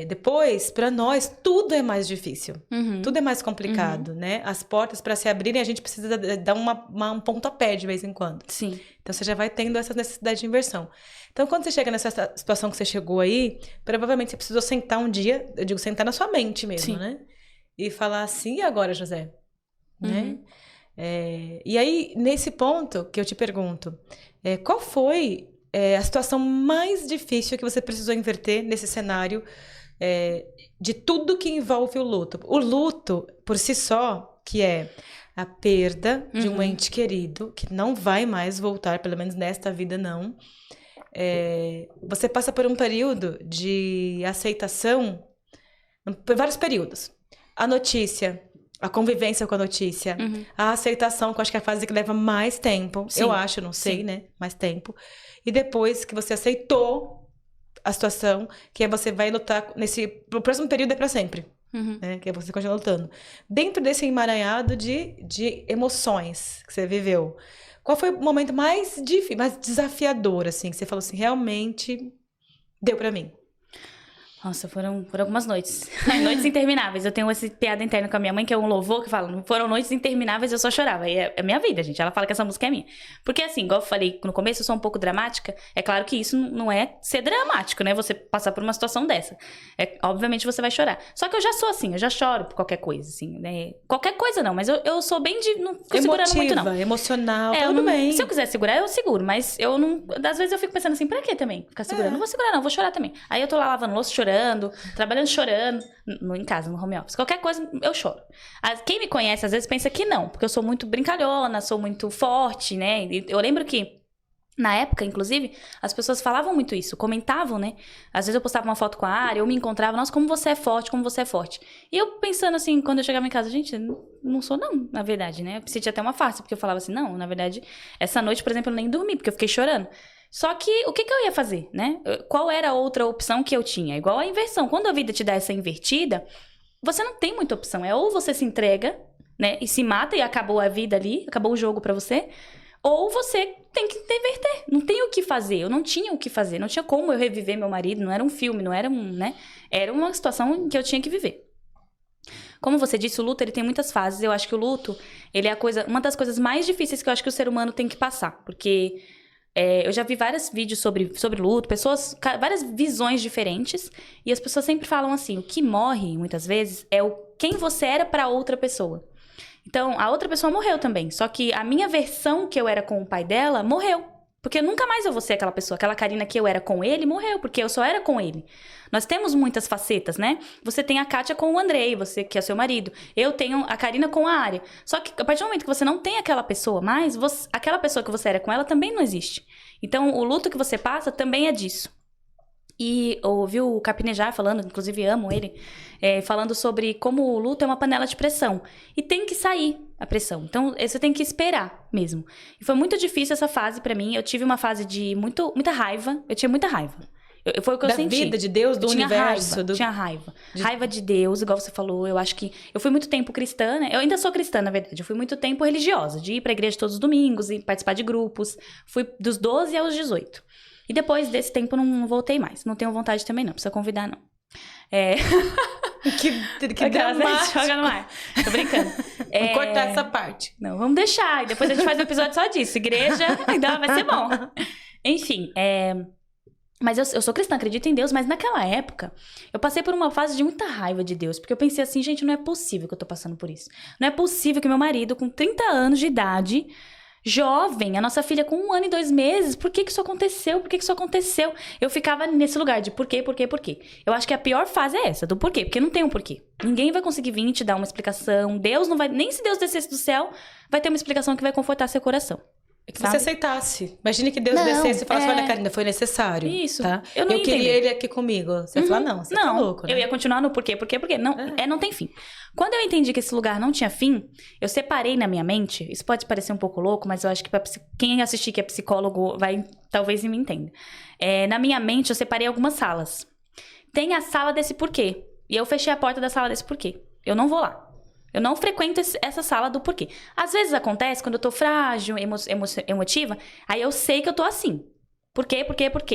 Depois, para nós, tudo é mais difícil. Tudo é mais complicado, né? As portas, para se abrirem, a gente precisa dar um pontapé de vez em quando. Sim. Então, você já vai tendo essa necessidade de inversão. Então, quando você chega nessa situação que você chegou aí, provavelmente você precisou sentar um dia, eu digo sentar na sua mente mesmo, Sim. né? E falar assim, e agora, José? Né? E aí, nesse ponto que eu te pergunto, qual foi a situação mais difícil que você precisou inverter nesse cenário de tudo que envolve o luto? O luto, por si só, que é a perda de um ente querido, que não vai mais voltar, pelo menos nesta vida não. Você passa por um período de aceitação, por vários períodos. A notícia A convivência com a notícia. A aceitação, que eu acho que é a fase que leva mais tempo. Sim. Eu acho, não sei, né? Mais tempo. E depois que você aceitou a situação, que aí você vai lutar pro próximo período é pra sempre. Né? Que é você continuar lutando. Dentro desse emaranhado de emoções que você viveu, qual foi o momento mais difícil, mais desafiador, assim, que você falou assim, realmente deu pra mim? Nossa, foram algumas noites. Noites intermináveis. Eu tenho essa piada interna com a minha mãe, que é um louvor, que fala, foram noites intermináveis, eu só chorava. E é minha vida, gente. Ela fala que essa música é minha. Porque assim, igual eu falei no começo, eu sou um pouco dramática. É claro que isso não é ser dramático, né? Você passar por uma situação dessa. Obviamente você vai chorar. Só que eu já sou assim, eu já choro por qualquer coisa, assim, né? Qualquer coisa não, mas eu sou bem de... Não fico segurando muito, não. Emocional, tudo bem. Se eu quiser segurar, eu seguro. Mas eu não... Às vezes eu fico pensando assim, pra quê também? Ficar segurando? Não vou segurar, não. Vou chorar também. Aí eu tô lá lavando louça, chorando, trabalhando chorando, em casa, no home office. Qualquer coisa, eu choro. Quem me conhece, às vezes, pensa que não, porque eu sou muito brincalhona, sou muito forte, né? Eu lembro que, na época, inclusive, as pessoas falavam muito isso, comentavam, né? Às vezes eu postava uma foto com a Ari, eu me encontrava, nossa, como você é forte, como você é forte. E eu pensando assim, quando eu chegava em casa, gente, não sou não, na verdade, né? Eu senti até uma farsa, porque eu falava assim, não, na verdade, essa noite, por exemplo, eu nem dormi, porque eu fiquei chorando. Só que, o que eu ia fazer, né? Qual era a outra opção que eu tinha? Igual a inversão. Quando a vida te dá essa invertida, você não tem muita opção. É ou você se entrega, né? E se mata e acabou a vida ali, acabou o jogo pra você. Ou você tem que inverter. Não tem o que fazer. Eu não tinha o que fazer. Não tinha como eu reviver meu marido. Não era um filme, não era né? Era uma situação que eu tinha que viver. Como você disse, o luto, ele tem muitas fases. Eu acho que o luto, ele é uma das coisas mais difíceis que eu acho que o ser humano tem que passar. Porque... eu já vi vários vídeos sobre luto, várias visões diferentes, e as pessoas sempre falam assim, o que morre, muitas vezes, é quem você era pra outra pessoa. Então, a outra pessoa morreu também, só que a minha versão que eu era com o pai dela, morreu. Porque nunca mais eu vou ser aquela pessoa, aquela Karina que eu era com ele, morreu, porque eu só era com ele. Nós temos muitas facetas, né? Você tem a Kátia com o Andrei, você que é seu marido. Eu tenho a Karina com a Ária. Só que a partir do momento que você não tem aquela pessoa mais, aquela pessoa que você era com ela também não existe. Então, o luto que você passa também é disso. E ouvi o Carpinejar falando, inclusive amo ele, falando sobre como o luto é uma panela de pressão. E tem que sair a pressão. Então, você tem que esperar mesmo. E foi muito difícil essa fase pra mim. Eu tive uma fase de muita raiva. Eu tinha muita raiva. Foi o que eu senti. Da vida, de Deus, do universo. Tinha raiva. Raiva de Deus, igual você falou. Eu acho que... Eu fui muito tempo cristã, né? Eu ainda sou cristã, na verdade. Eu fui muito tempo religiosa. De ir pra igreja todos os domingos e participar de grupos. Fui dos 12 aos 18. E depois desse tempo, não voltei mais. Não tenho vontade também, não. Precisa convidar, não. Que dramático. Joga no ar. Tô brincando. Vamos cortar essa parte. Não, vamos deixar. E depois a gente faz um episódio só disso. Igreja, então vai ser bom. Enfim, Mas eu sou cristã, acredito em Deus, mas naquela época, eu passei por uma fase de muita raiva de Deus, porque eu pensei assim, gente, não é possível que eu tô passando por isso. Não é possível que meu marido, com 30 anos de idade, jovem, a nossa filha com 1 ano e 2 meses, por que isso aconteceu? Por que isso aconteceu? Eu ficava nesse lugar de por quê? Eu acho que a pior fase é essa, do porquê, porque não tem um porquê. Ninguém vai conseguir vir te dar uma explicação, Deus não vai, nem se Deus descesse do céu, vai ter uma explicação que vai confortar seu coração. Que você aceitasse. Imagine que Deus descesse e falasse, olha, Karina, foi necessário. Isso. Tá? Eu queria ele aqui comigo. Você ia falar, não, você tá louco, né? Eu ia continuar no porquê. Não, não tem fim. Quando eu entendi que esse lugar não tinha fim, eu separei na minha mente, isso pode parecer um pouco louco, mas eu acho que quem assistir que é psicólogo vai, talvez me entenda. Na minha mente, eu separei algumas salas. Tem a sala desse porquê. E eu fechei a porta da sala desse porquê. Eu não vou lá. Eu não frequento essa sala do porquê. Às vezes acontece quando eu tô frágil, emotiva, aí eu sei que eu tô assim. Por quê?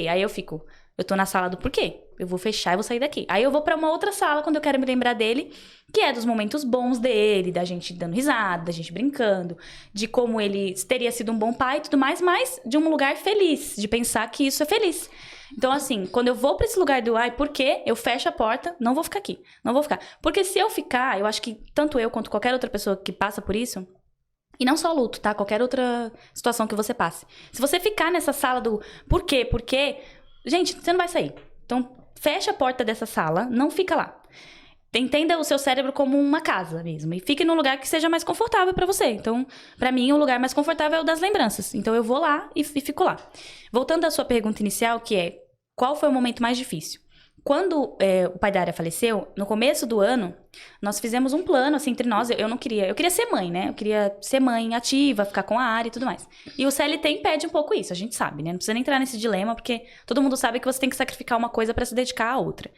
Aí eu tô na sala do porquê. Eu vou fechar e vou sair daqui. Aí eu vou pra uma outra sala quando eu quero me lembrar dele, que é dos momentos bons dele, da gente dando risada, da gente brincando, de como ele teria sido um bom pai e tudo mais, mas de um lugar feliz, de pensar que isso é feliz. Então, assim, quando eu vou pra esse lugar do por quê? Eu fecho a porta, não vou ficar aqui. Não vou ficar. Porque se eu ficar, eu acho que tanto eu quanto qualquer outra pessoa que passa por isso, e não só luto, tá? Qualquer outra situação que você passe. Se você ficar nessa sala do por quê? Gente, você não vai sair. Então, fecha a porta dessa sala, não fica lá. Entenda o seu cérebro como uma casa mesmo. E fique num lugar que seja mais confortável pra você. Então, pra mim, o lugar mais confortável é o das lembranças. Então, eu vou lá e fico lá. Voltando à sua pergunta inicial, que é... Qual foi o momento mais difícil? quando o pai da Área faleceu, no começo do ano, nós fizemos um plano, assim, entre nós. Eu queria ser mãe, né? Eu queria ser mãe ativa, ficar com a Área e tudo mais. E o CLT impede um pouco isso, a gente sabe, né? Não precisa nem entrar nesse dilema, porque todo mundo sabe que você tem que sacrificar uma coisa pra se dedicar à outra.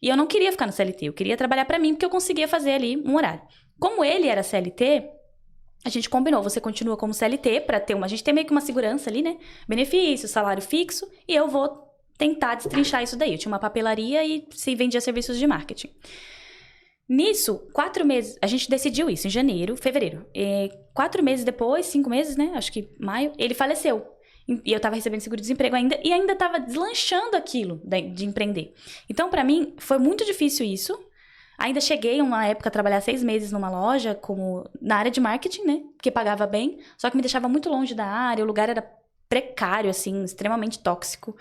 E eu não queria ficar no CLT, eu queria trabalhar pra mim, porque eu conseguia fazer ali um horário. Como ele era CLT, a gente combinou, você continua como CLT pra ter a gente tem meio que uma segurança ali, né? Benefício, salário fixo, e eu vou tentar destrinchar isso daí. Eu tinha uma papelaria e se vendia serviços de marketing. Nisso, 4 meses, a gente decidiu isso em fevereiro. 4 meses depois, 5 meses, né? Acho que maio, ele faleceu. E eu tava recebendo seguro-desemprego ainda, e ainda tava deslanchando aquilo de empreender. Então, pra mim, foi muito difícil isso. Ainda cheguei, uma época, a trabalhar 6 meses numa loja, na área de marketing, né? Porque pagava bem, só que me deixava muito longe da área, o lugar era precário, assim, extremamente tóxico,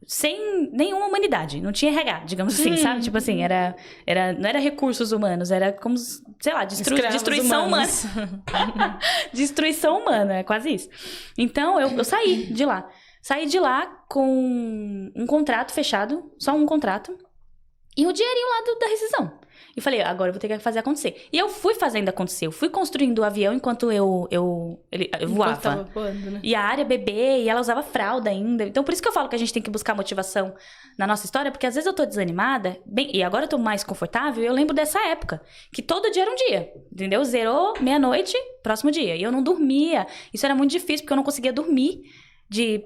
sem nenhuma humanidade. Não tinha RH, digamos assim, sabe? Tipo assim, não era recursos humanos, era como, sei lá, destruição humana. Destruição humana, é quase isso. Então, eu saí de lá. Saí de lá com um contrato fechado, só um contrato, e o dinheirinho lá da rescisão. E falei, agora eu vou ter que fazer acontecer. E eu fui fazendo acontecer. Eu fui construindo o avião enquanto eu voava. Tava voando, né? E a Área bebê, e ela usava fralda ainda. Então, por isso que eu falo que a gente tem que buscar motivação na nossa história, porque às vezes eu tô desanimada, e agora eu tô mais confortável, e eu lembro dessa época, que todo dia era um dia, entendeu? Zerou, meia-noite, próximo dia. E eu não dormia. Isso era muito difícil, porque eu não conseguia dormir.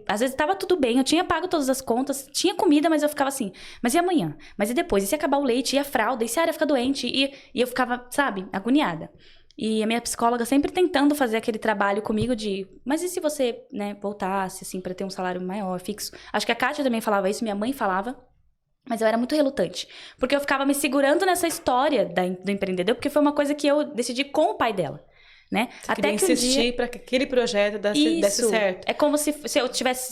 Às vezes tava tudo bem, eu tinha pago todas as contas, tinha comida, mas eu ficava assim, mas e amanhã? Mas e depois? E se acabar o leite? E a fralda? E se a Área ficar doente? E eu ficava, sabe, agoniada. E a minha psicóloga sempre tentando fazer aquele trabalho comigo mas e se você, né, voltasse, assim, pra ter um salário maior, fixo? Acho que a Kátia também falava isso, minha mãe falava. Mas eu era muito relutante, porque eu ficava me segurando nessa história do empreendedor, porque foi uma coisa que eu decidi com o pai dela. Né? Você até que insistir para que aquele projeto desse certo. É como se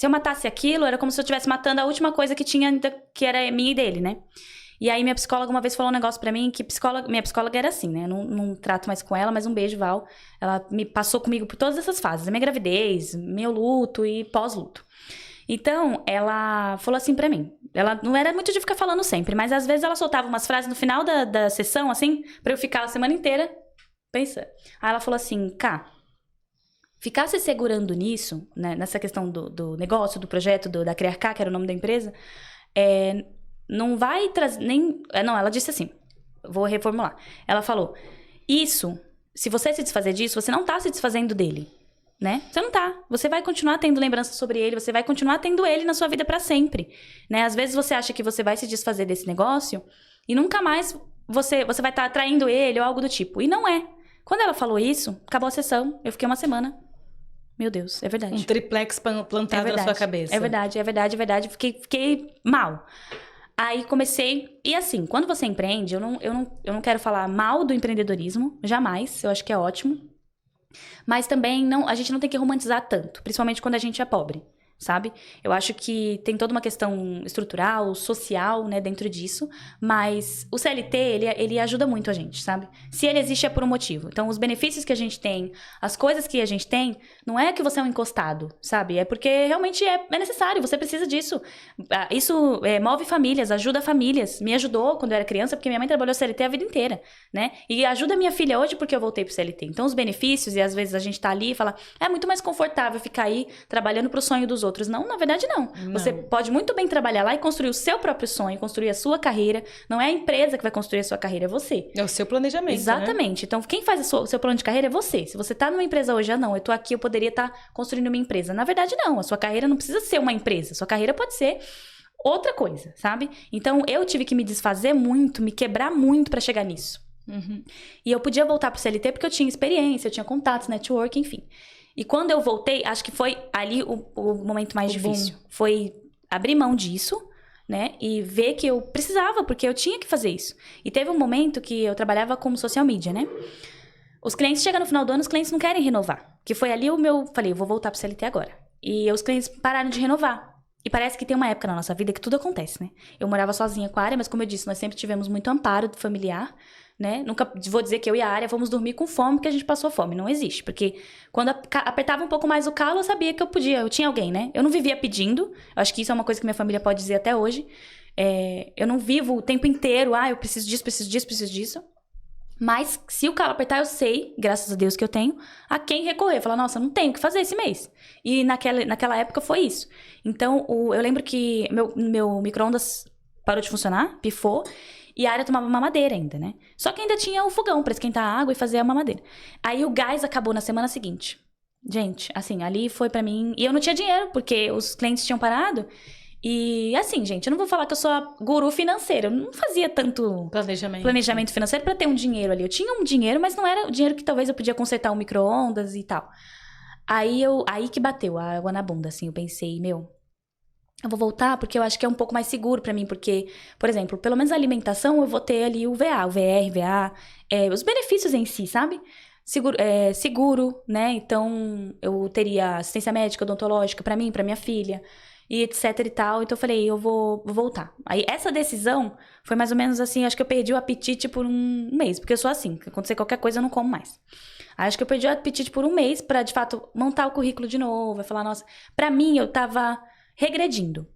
eu matasse aquilo, era como se eu estivesse matando a última coisa que tinha, que era minha e dele, né? E aí minha psicóloga uma vez falou um negócio pra mim, que minha psicóloga era assim, né? Eu não trato mais com ela, mas um beijo, Val. Ela me passou comigo por todas essas fases, a minha gravidez, meu luto e pós-luto. Então, ela falou assim pra mim, ela não era muito de ficar falando sempre, mas às vezes ela soltava umas frases no final da sessão, assim, pra eu ficar a semana inteira. Pensa. Aí ela falou assim, Cá, ficar se segurando nisso, né, nessa questão do negócio, do projeto, da Criarcar, que era o nome da empresa, não vai trazer nem... Não, ela disse assim, vou reformular. Ela falou, se você se desfazer disso, você não tá se desfazendo dele, né? Você não tá. Você vai continuar tendo lembranças sobre ele, você vai continuar tendo ele na sua vida pra sempre, né? Às vezes você acha que você vai se desfazer desse negócio e nunca mais você vai estar atraindo ele ou algo do tipo. E não é. Quando ela falou isso, acabou a sessão. Eu fiquei uma semana. Meu Deus, é verdade. Um triplex plantado na sua cabeça. É verdade. Fiquei mal. Aí comecei... E assim, quando você empreende, eu não quero falar mal do empreendedorismo. Jamais. Eu acho que é ótimo. Mas também a gente não tem que romantizar tanto. Principalmente quando a gente é pobre. Sabe? Eu acho que tem toda uma questão estrutural, social, né, dentro disso, mas o CLT, ele ajuda muito a gente, sabe? Se ele existe é por um motivo. Então, os benefícios que a gente tem, as coisas que a gente tem, não é que você é um encostado, sabe? É porque realmente é necessário, você precisa disso. Isso move famílias, ajuda famílias. Me ajudou quando eu era criança, porque minha mãe trabalhou CLT a vida inteira, né? E ajuda minha filha hoje porque eu voltei pro CLT. Então, os benefícios, e às vezes a gente tá ali e fala, é muito mais confortável ficar aí trabalhando pro sonho dos outros. Não, na verdade não. Você pode muito bem trabalhar lá e construir o seu próprio sonho, construir a sua carreira. Não é a empresa que vai construir a sua carreira, é você. É o seu planejamento, exatamente. Né? Então, quem faz o seu plano de carreira é você. Se você tá numa empresa hoje, não, eu tô aqui, eu poderia estar construindo uma empresa. Na verdade, não. A sua carreira não precisa ser uma empresa. A sua carreira pode ser outra coisa, sabe? Então, eu tive que me desfazer muito, me quebrar muito pra chegar nisso. Uhum. E eu podia voltar pro CLT porque eu tinha experiência, eu tinha contatos, network, enfim. E quando eu voltei, acho que foi ali o momento mais difícil. Foi abrir mão disso, né? E ver que eu precisava, porque eu tinha que fazer isso. E teve um momento que eu trabalhava como social media, né? Os clientes chegam no final do ano, os clientes não querem renovar. Que foi ali falei, eu vou voltar pro CLT agora. E os clientes pararam de renovar. E parece que tem uma época na nossa vida que tudo acontece, né? Eu morava sozinha com a Área, mas como eu disse, nós sempre tivemos muito amparo familiar, né? Nunca vou dizer que eu e a Área vamos dormir com fome porque a gente passou fome. Não existe. Porque quando apertava um pouco mais o calo, eu sabia que eu tinha alguém, né? Eu não vivia pedindo. Eu acho que isso é uma coisa que minha família pode dizer até hoje. eu não vivo o tempo inteiro, eu preciso disso, preciso disso, preciso disso. Mas se o calo apertar, eu sei, graças a Deus que eu tenho, a quem recorrer. Falar, nossa, não tenho o que fazer esse mês. E naquela época foi isso. Então, eu lembro que meu micro-ondas parou de funcionar, pifou, e a área tomava mamadeira ainda, né? Só que ainda tinha o fogão pra esquentar a água e fazer a mamadeira. Aí o gás acabou na semana seguinte. Gente, assim, ali foi pra mim... E eu não tinha dinheiro, porque os clientes tinham parado. E assim, gente, eu não vou falar que eu sou a guru financeira. Eu não fazia tanto planejamento financeiro pra ter um dinheiro ali. Eu tinha um dinheiro, mas não era o dinheiro que talvez eu podia consertar um micro-ondas e tal. Aí que bateu a água na bunda, assim. Eu pensei, eu vou voltar porque eu acho que é um pouco mais seguro pra mim. Porque, por exemplo, pelo menos a alimentação eu vou ter ali o VA, o VR, VA. Os benefícios em si, sabe? Seguro, né? Então, eu teria assistência médica, odontológica pra mim, pra minha filha. E etc e tal. Então eu falei, eu vou voltar. Aí essa decisão foi mais ou menos assim, acho que eu perdi o apetite por um mês. Porque eu sou assim, se acontecer qualquer coisa eu não como mais. Aí acho que eu perdi o apetite por um mês pra, de fato, montar o currículo de novo. Falar, nossa, pra mim eu tava regredindo.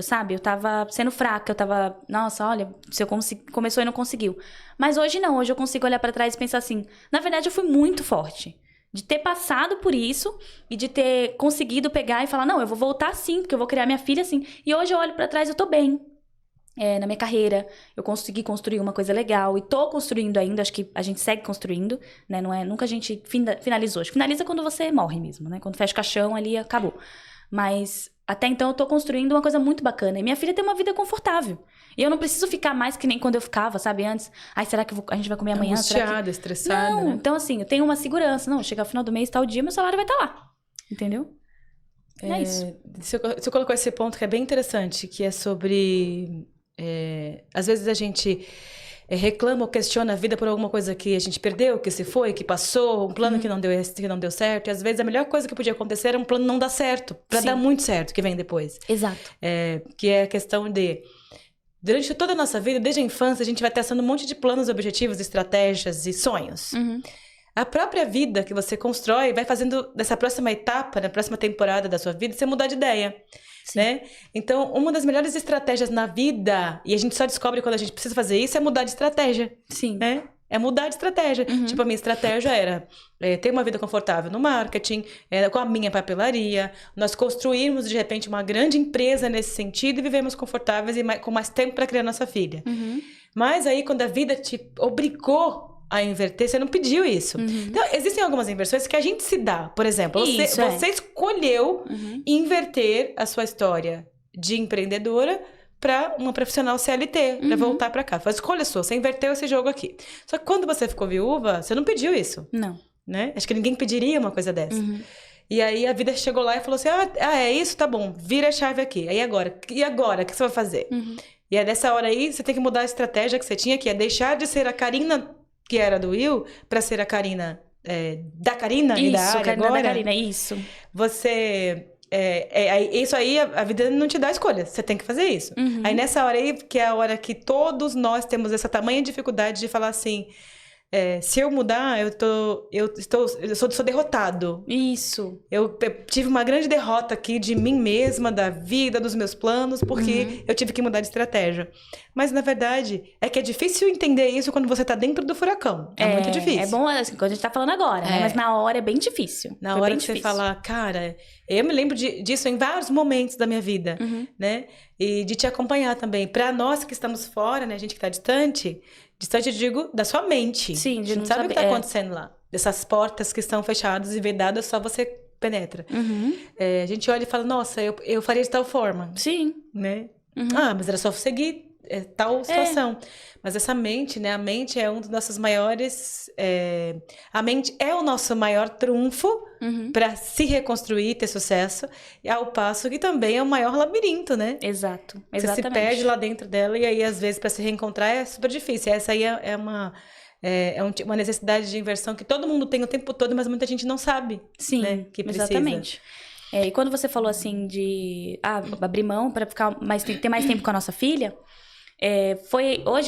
Sabe? Eu tava sendo fraca, eu tava, nossa, olha, se eu começou e não conseguiu. Mas hoje não, hoje eu consigo olhar pra trás e pensar assim, na verdade eu fui muito forte. De ter passado por isso e de ter conseguido pegar e falar, não, eu vou voltar sim, porque eu vou criar minha filha assim. E hoje eu olho pra trás e eu tô bem. Na minha carreira, eu consegui construir uma coisa legal e tô construindo ainda, acho que a gente segue construindo, né? Não é, nunca a gente finalizou. Acho que finaliza quando você morre mesmo, né? Quando fecha o caixão ali, acabou. Mas até então eu tô construindo uma coisa muito bacana. E minha filha tem uma vida confortável. E eu não preciso ficar mais que nem quando eu ficava, sabe? Antes, será que a gente vai comer amanhã? Angustiada, estressada, não, né? Então assim, eu tenho uma segurança. Não, chegar ao final do mês, tal dia, meu salário vai estar lá. Entendeu? É isso. Você colocou esse ponto que é bem interessante, que é sobre... às vezes a gente reclama ou questiona a vida por alguma coisa que a gente perdeu, que se foi, que passou, um plano que não deu certo. E às vezes a melhor coisa que podia acontecer era um plano não dar certo, pra dar muito certo, que vem depois. Exato. Que é a questão de... Durante toda a nossa vida, desde a infância, a gente vai testando um monte de planos, objetivos, estratégias e sonhos. A própria vida que você constrói vai fazendo dessa próxima etapa, na próxima temporada da sua vida, você mudar de ideia. Né? Então, uma das melhores estratégias na vida, e a gente só descobre quando a gente precisa fazer isso, é mudar de estratégia. Sim. Né? É mudar de estratégia. Tipo, a minha estratégia era ter uma vida confortável no marketing, com a minha papelaria, nós construirmos, de repente, uma grande empresa nesse sentido e vivemos confortáveis e com mais tempo para criar nossa filha. Mas aí, quando a vida te obrigou a inverter, você não pediu isso. Então, existem algumas inversões que a gente se dá. Por exemplo, você escolheu inverter a sua história de empreendedora para uma profissional CLT, para voltar para cá. Foi a escolha sua, você inverteu esse jogo aqui. Só que quando você ficou viúva, você não pediu isso. Não. Né? Acho que ninguém pediria uma coisa dessa. E aí a vida chegou lá e falou assim, é isso, tá bom, vira a chave aqui. E agora? O que você vai fazer? E é nessa hora aí, você tem que mudar a estratégia que você tinha, que é deixar de ser a Karina que era do Will, para ser a Karina da Karina e da área agora. Da Karina, isso. Você... isso aí, a vida não te dá escolha. Você tem que fazer isso. Aí nessa hora aí, que é a hora que todos nós temos essa tamanha dificuldade de falar assim... se eu mudar, sou derrotado. Isso. Eu tive uma grande derrota aqui de mim mesma, da vida, dos meus planos, porque eu tive que mudar de estratégia. Mas, na verdade, é que é difícil entender isso quando você tá dentro do furacão. É muito difícil. É bom, assim, quando a gente tá falando agora, né? Mas na hora é bem difícil. Na hora que você falar, cara... Eu me lembro disso em vários momentos da minha vida, né? E de te acompanhar também. Pra nós que estamos fora, né? A gente que tá distante... Distante, eu digo, da sua mente. Sim, de não sabe o que tá acontecendo lá. Dessas portas que estão fechadas e vedadas, só você penetra. A gente olha e fala, nossa, eu faria de tal forma. Sim. Né? Mas era só seguir tal situação. Mas essa mente, né? A mente é um dos nossos maiores... A mente é o nosso maior trunfo para se reconstruir, ter sucesso. E ao passo que também é o maior labirinto, né? Exato. Você se perde lá dentro dela e aí, às vezes, para se reencontrar é super difícil. Essa aí é uma necessidade de inversão que todo mundo tem o tempo todo, mas muita gente não sabe. Sim, né, que precisa. Exatamente. E quando você falou assim de abrir mão para ter mais tempo com a nossa filha,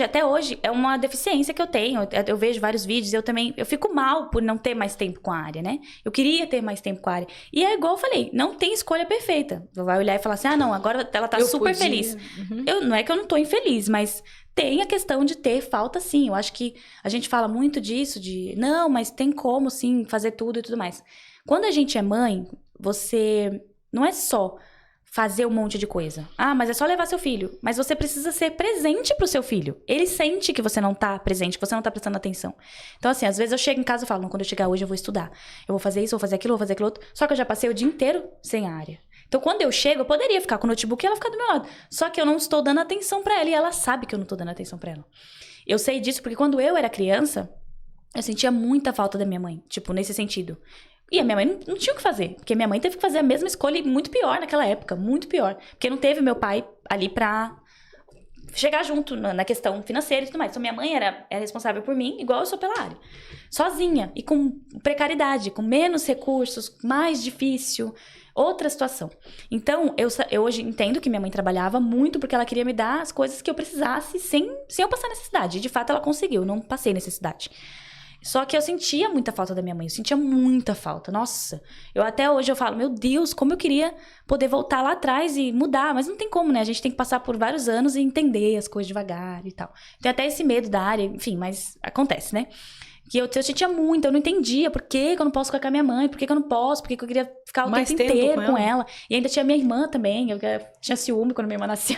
Até hoje, é uma deficiência que eu tenho. Eu vejo vários vídeos, eu fico mal por não ter mais tempo com a área, né? Eu queria ter mais tempo com a área. E é igual eu falei, não tem escolha perfeita. Você vai olhar e falar assim, não, agora ela tá super feliz. Não é que eu não tô infeliz, mas tem a questão de ter falta, sim. Eu acho que a gente fala muito disso, não, mas tem como, sim, fazer tudo e tudo mais. Quando a gente é mãe, você não é só fazer um monte de coisa. Mas é só levar seu filho. Mas você precisa ser presente pro seu filho. Ele sente que você não tá presente, que você não tá prestando atenção. Então, assim, às vezes eu chego em casa e falo, quando eu chegar hoje eu vou estudar. Eu vou fazer isso, vou fazer aquilo outro. Só que eu já passei o dia inteiro sem a área. Então, quando eu chego, eu poderia ficar com o notebook e ela ficar do meu lado. Só que eu não estou dando atenção pra ela e ela sabe que eu não tô dando atenção pra ela. Eu sei disso porque quando eu era criança, eu sentia muita falta da minha mãe. Tipo, nesse sentido. E a minha mãe não tinha o que fazer. Porque minha mãe teve que fazer a mesma escolha e muito pior naquela época. Muito pior. Porque não teve meu pai ali pra chegar junto na questão financeira e tudo mais. Então, minha mãe era responsável por mim, igual eu sou pela área. Sozinha. E com precariedade. Com menos recursos. Mais difícil. Outra situação. Então, eu hoje entendo que minha mãe trabalhava muito porque ela queria me dar as coisas que eu precisasse sem eu passar necessidade. E, de fato, ela conseguiu. Eu não passei necessidade. Só que eu sentia muita falta da minha mãe. Eu sentia muita falta. Nossa. Até hoje eu falo, meu Deus, como eu queria poder voltar lá atrás e mudar. Mas não tem como, né? A gente tem que passar por vários anos e entender as coisas devagar e tal. Tem até esse medo da área, enfim, mas acontece, né? Que eu sentia muito, eu não entendia por que eu não posso ficar com a minha mãe, por que eu não posso, por que eu queria ficar o tempo inteiro com ela. E ainda tinha minha irmã também, eu tinha ciúme quando minha irmã nasceu.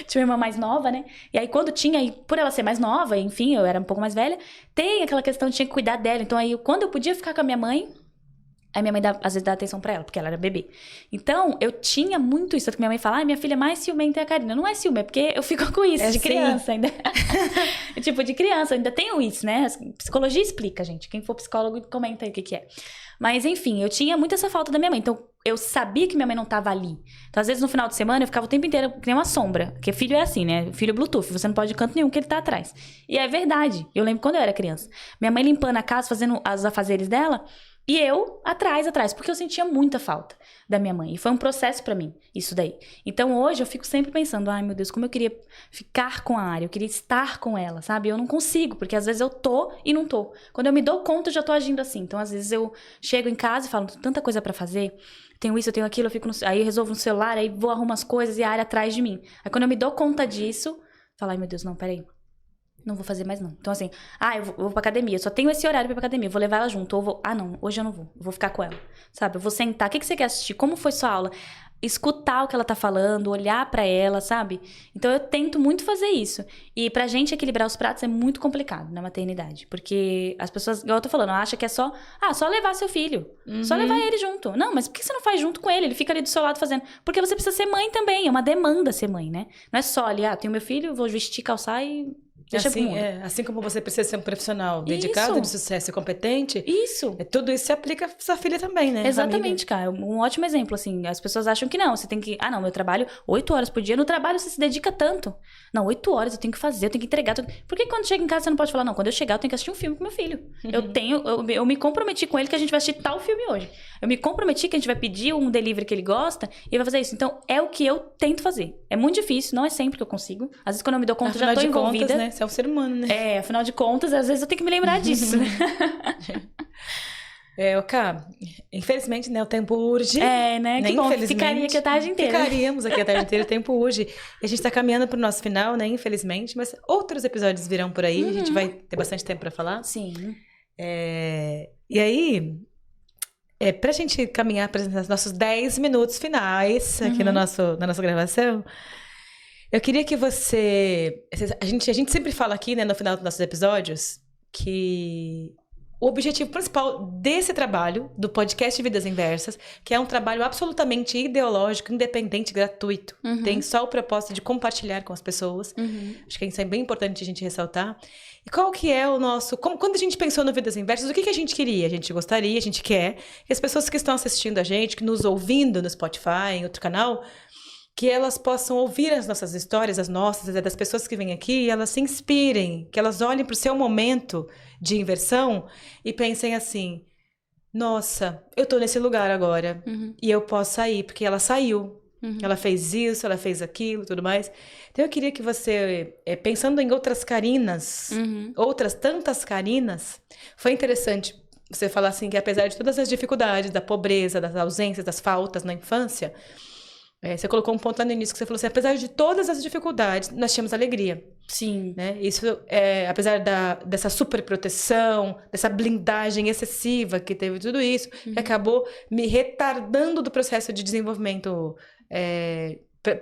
Tinha uma irmã mais nova, né? E aí, quando tinha, e por ela ser mais nova, enfim, eu era um pouco mais velha, tem aquela questão de tinha que cuidar dela. Então, aí, quando eu podia ficar com a minha mãe, aí minha mãe, às vezes, dá atenção pra ela, porque ela era bebê. Então, eu tinha muito isso. Tanto que minha mãe fala, minha filha é mais ciumenta é a Karina. Não é ciúme, é porque eu fico com isso, de criança ainda. Tipo, de criança, eu ainda tenho isso, né? A psicologia explica, gente. Quem for psicólogo, comenta aí o que é. Mas, enfim, eu tinha muito essa falta da minha mãe. Então, eu sabia que minha mãe não tava ali. Então, às vezes, no final de semana, eu ficava o tempo inteiro que nem uma sombra. Porque filho é assim, né? Filho é Bluetooth. Você não pode ir de canto nenhum que ele tá atrás. E é verdade. Eu lembro quando eu era criança. Minha mãe limpando a casa, fazendo os afazeres dela. E eu atrás. Porque eu sentia muita falta da minha mãe. E foi um processo pra mim, isso daí. Então, hoje, eu fico sempre pensando, ai, meu Deus, como eu queria ficar com a área. Eu queria estar com ela, sabe? Eu não consigo, porque às vezes eu tô e não tô. Quando eu me dou conta, eu já tô agindo assim. Então, às vezes, eu chego em casa e falo, tanta coisa pra fazer. Tenho isso, eu tenho aquilo, aí eu resolvo no celular, aí vou arrumar as coisas e a área atrás de mim. Aí, quando eu me dou conta disso, falo, ai, meu Deus, não, peraí. Não vou fazer mais, não. Então, assim, eu vou pra academia. Eu só tenho esse horário pra ir pra academia. Eu vou levar ela junto. Ou não, hoje eu não vou. Eu vou ficar com ela. Sabe? Eu vou sentar. O que você quer assistir? Como foi sua aula? Escutar o que ela tá falando, olhar pra ela, sabe? Então, eu tento muito fazer isso. E pra gente equilibrar os pratos é muito complicado na maternidade. Porque as pessoas, igual eu tô falando, acham que é só levar seu filho. Só levar ele junto. Não, mas por que você não faz junto com ele? Ele fica ali do seu lado fazendo. Porque você precisa ser mãe também. É uma demanda ser mãe, né? Não é só ali, tenho meu filho, vou vestir, calçar e... Assim como você precisa ser um profissional dedicado, de sucesso e competente. Isso. Tudo isso se aplica à sua filha também, né? Exatamente, cara. Um ótimo exemplo, assim. As pessoas acham que não, você tem que... não, eu trabalho 8 horas por dia. No trabalho você se dedica tanto. Não, 8 horas eu tenho que fazer, eu tenho que entregar tudo. Por que quando chega em casa você não pode falar, não, quando eu chegar eu tenho que assistir um filme com meu filho. Eu me comprometi com ele que a gente vai assistir tal filme hoje. Eu me comprometi que a gente vai pedir um delivery que ele gosta e vai fazer isso. Então, é o que eu tento fazer. É muito difícil, não é sempre que eu consigo. Às vezes quando eu me dou conta, já tô envolvida. Contas, né? Você é um ser humano, né? Afinal de contas, às vezes eu tenho que me lembrar disso, né? Infelizmente, né, o tempo urge. Né? Que bom, ficaria aqui a tarde inteira. Ficaríamos aqui a tarde inteira, o tempo urge. E a gente tá caminhando pro nosso final, né, infelizmente. Mas outros episódios virão por aí, a gente vai ter bastante tempo pra falar. Sim. E aí, pra gente caminhar para os nossos 10 minutos finais aqui na nossa gravação, eu queria que você... A gente sempre fala aqui, né, no final dos nossos episódios, que o objetivo principal desse trabalho, do podcast Vidas Inversas, que é um trabalho absolutamente ideológico, independente, gratuito. Tem só o propósito de compartilhar com as pessoas. Acho que isso é bem importante a gente ressaltar. E qual que é o nosso... Quando a gente pensou no Vidas Inversas, o que a gente queria? A gente gostaria, a gente quer que as pessoas que estão assistindo a gente, que nos ouvindo no Spotify, em outro canal, que elas possam ouvir as nossas histórias, as nossas, das pessoas que vêm aqui, e elas se inspirem, que elas olhem para o seu momento de inversão e pensem assim, nossa, eu tô nesse lugar agora, e eu posso sair, porque ela saiu. Ela fez isso, ela fez aquilo, tudo mais. Então eu queria que você, pensando em outras Karinas, outras tantas Karinas, foi interessante você falar assim que apesar de todas as dificuldades, da pobreza, das ausências, das faltas na infância, você colocou um ponto lá no início que você falou assim, apesar de todas as dificuldades, nós tínhamos alegria. Sim. Né? Isso, apesar dessa superproteção, dessa blindagem excessiva que teve tudo isso, que acabou me retardando do processo de desenvolvimento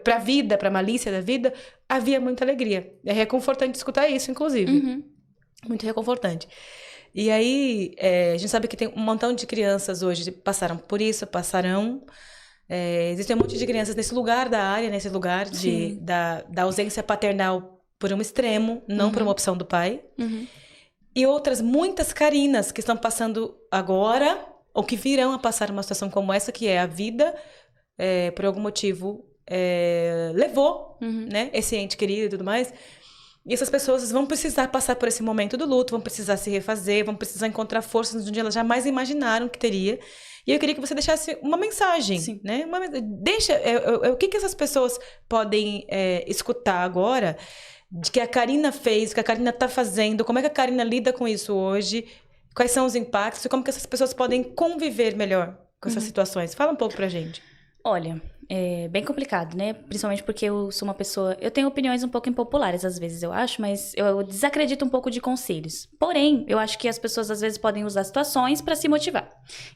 para a vida, para a malícia da vida, havia muita alegria. É reconfortante escutar isso, inclusive. Muito reconfortante. E aí, a gente sabe que tem um montão de crianças hoje que passaram por isso, passarão. Existem um monte de crianças nesse lugar da área, nesse lugar da ausência paternal por um extremo, não por uma opção do pai. E outras, muitas Karinas que estão passando agora, ou que virão a passar uma situação como essa, que é a vida, por algum motivo, levou né, esse ente querido e tudo mais. E essas pessoas vão precisar passar por esse momento do luto, vão precisar se refazer, vão precisar encontrar forças onde elas jamais imaginaram que teria. E eu queria que você deixasse uma mensagem, né? O que essas pessoas podem escutar agora de que a Karina fez, o que a Karina está fazendo, como é que a Karina lida com isso hoje, quais são os impactos e como que essas pessoas podem conviver melhor com essas situações. Fala um pouco pra gente. Olha, é bem complicado, né? Principalmente porque eu sou uma pessoa... Eu tenho opiniões um pouco impopulares, às vezes, eu acho, mas eu desacredito um pouco de conselhos. Porém, eu acho que as pessoas, às vezes, podem usar situações pra se motivar.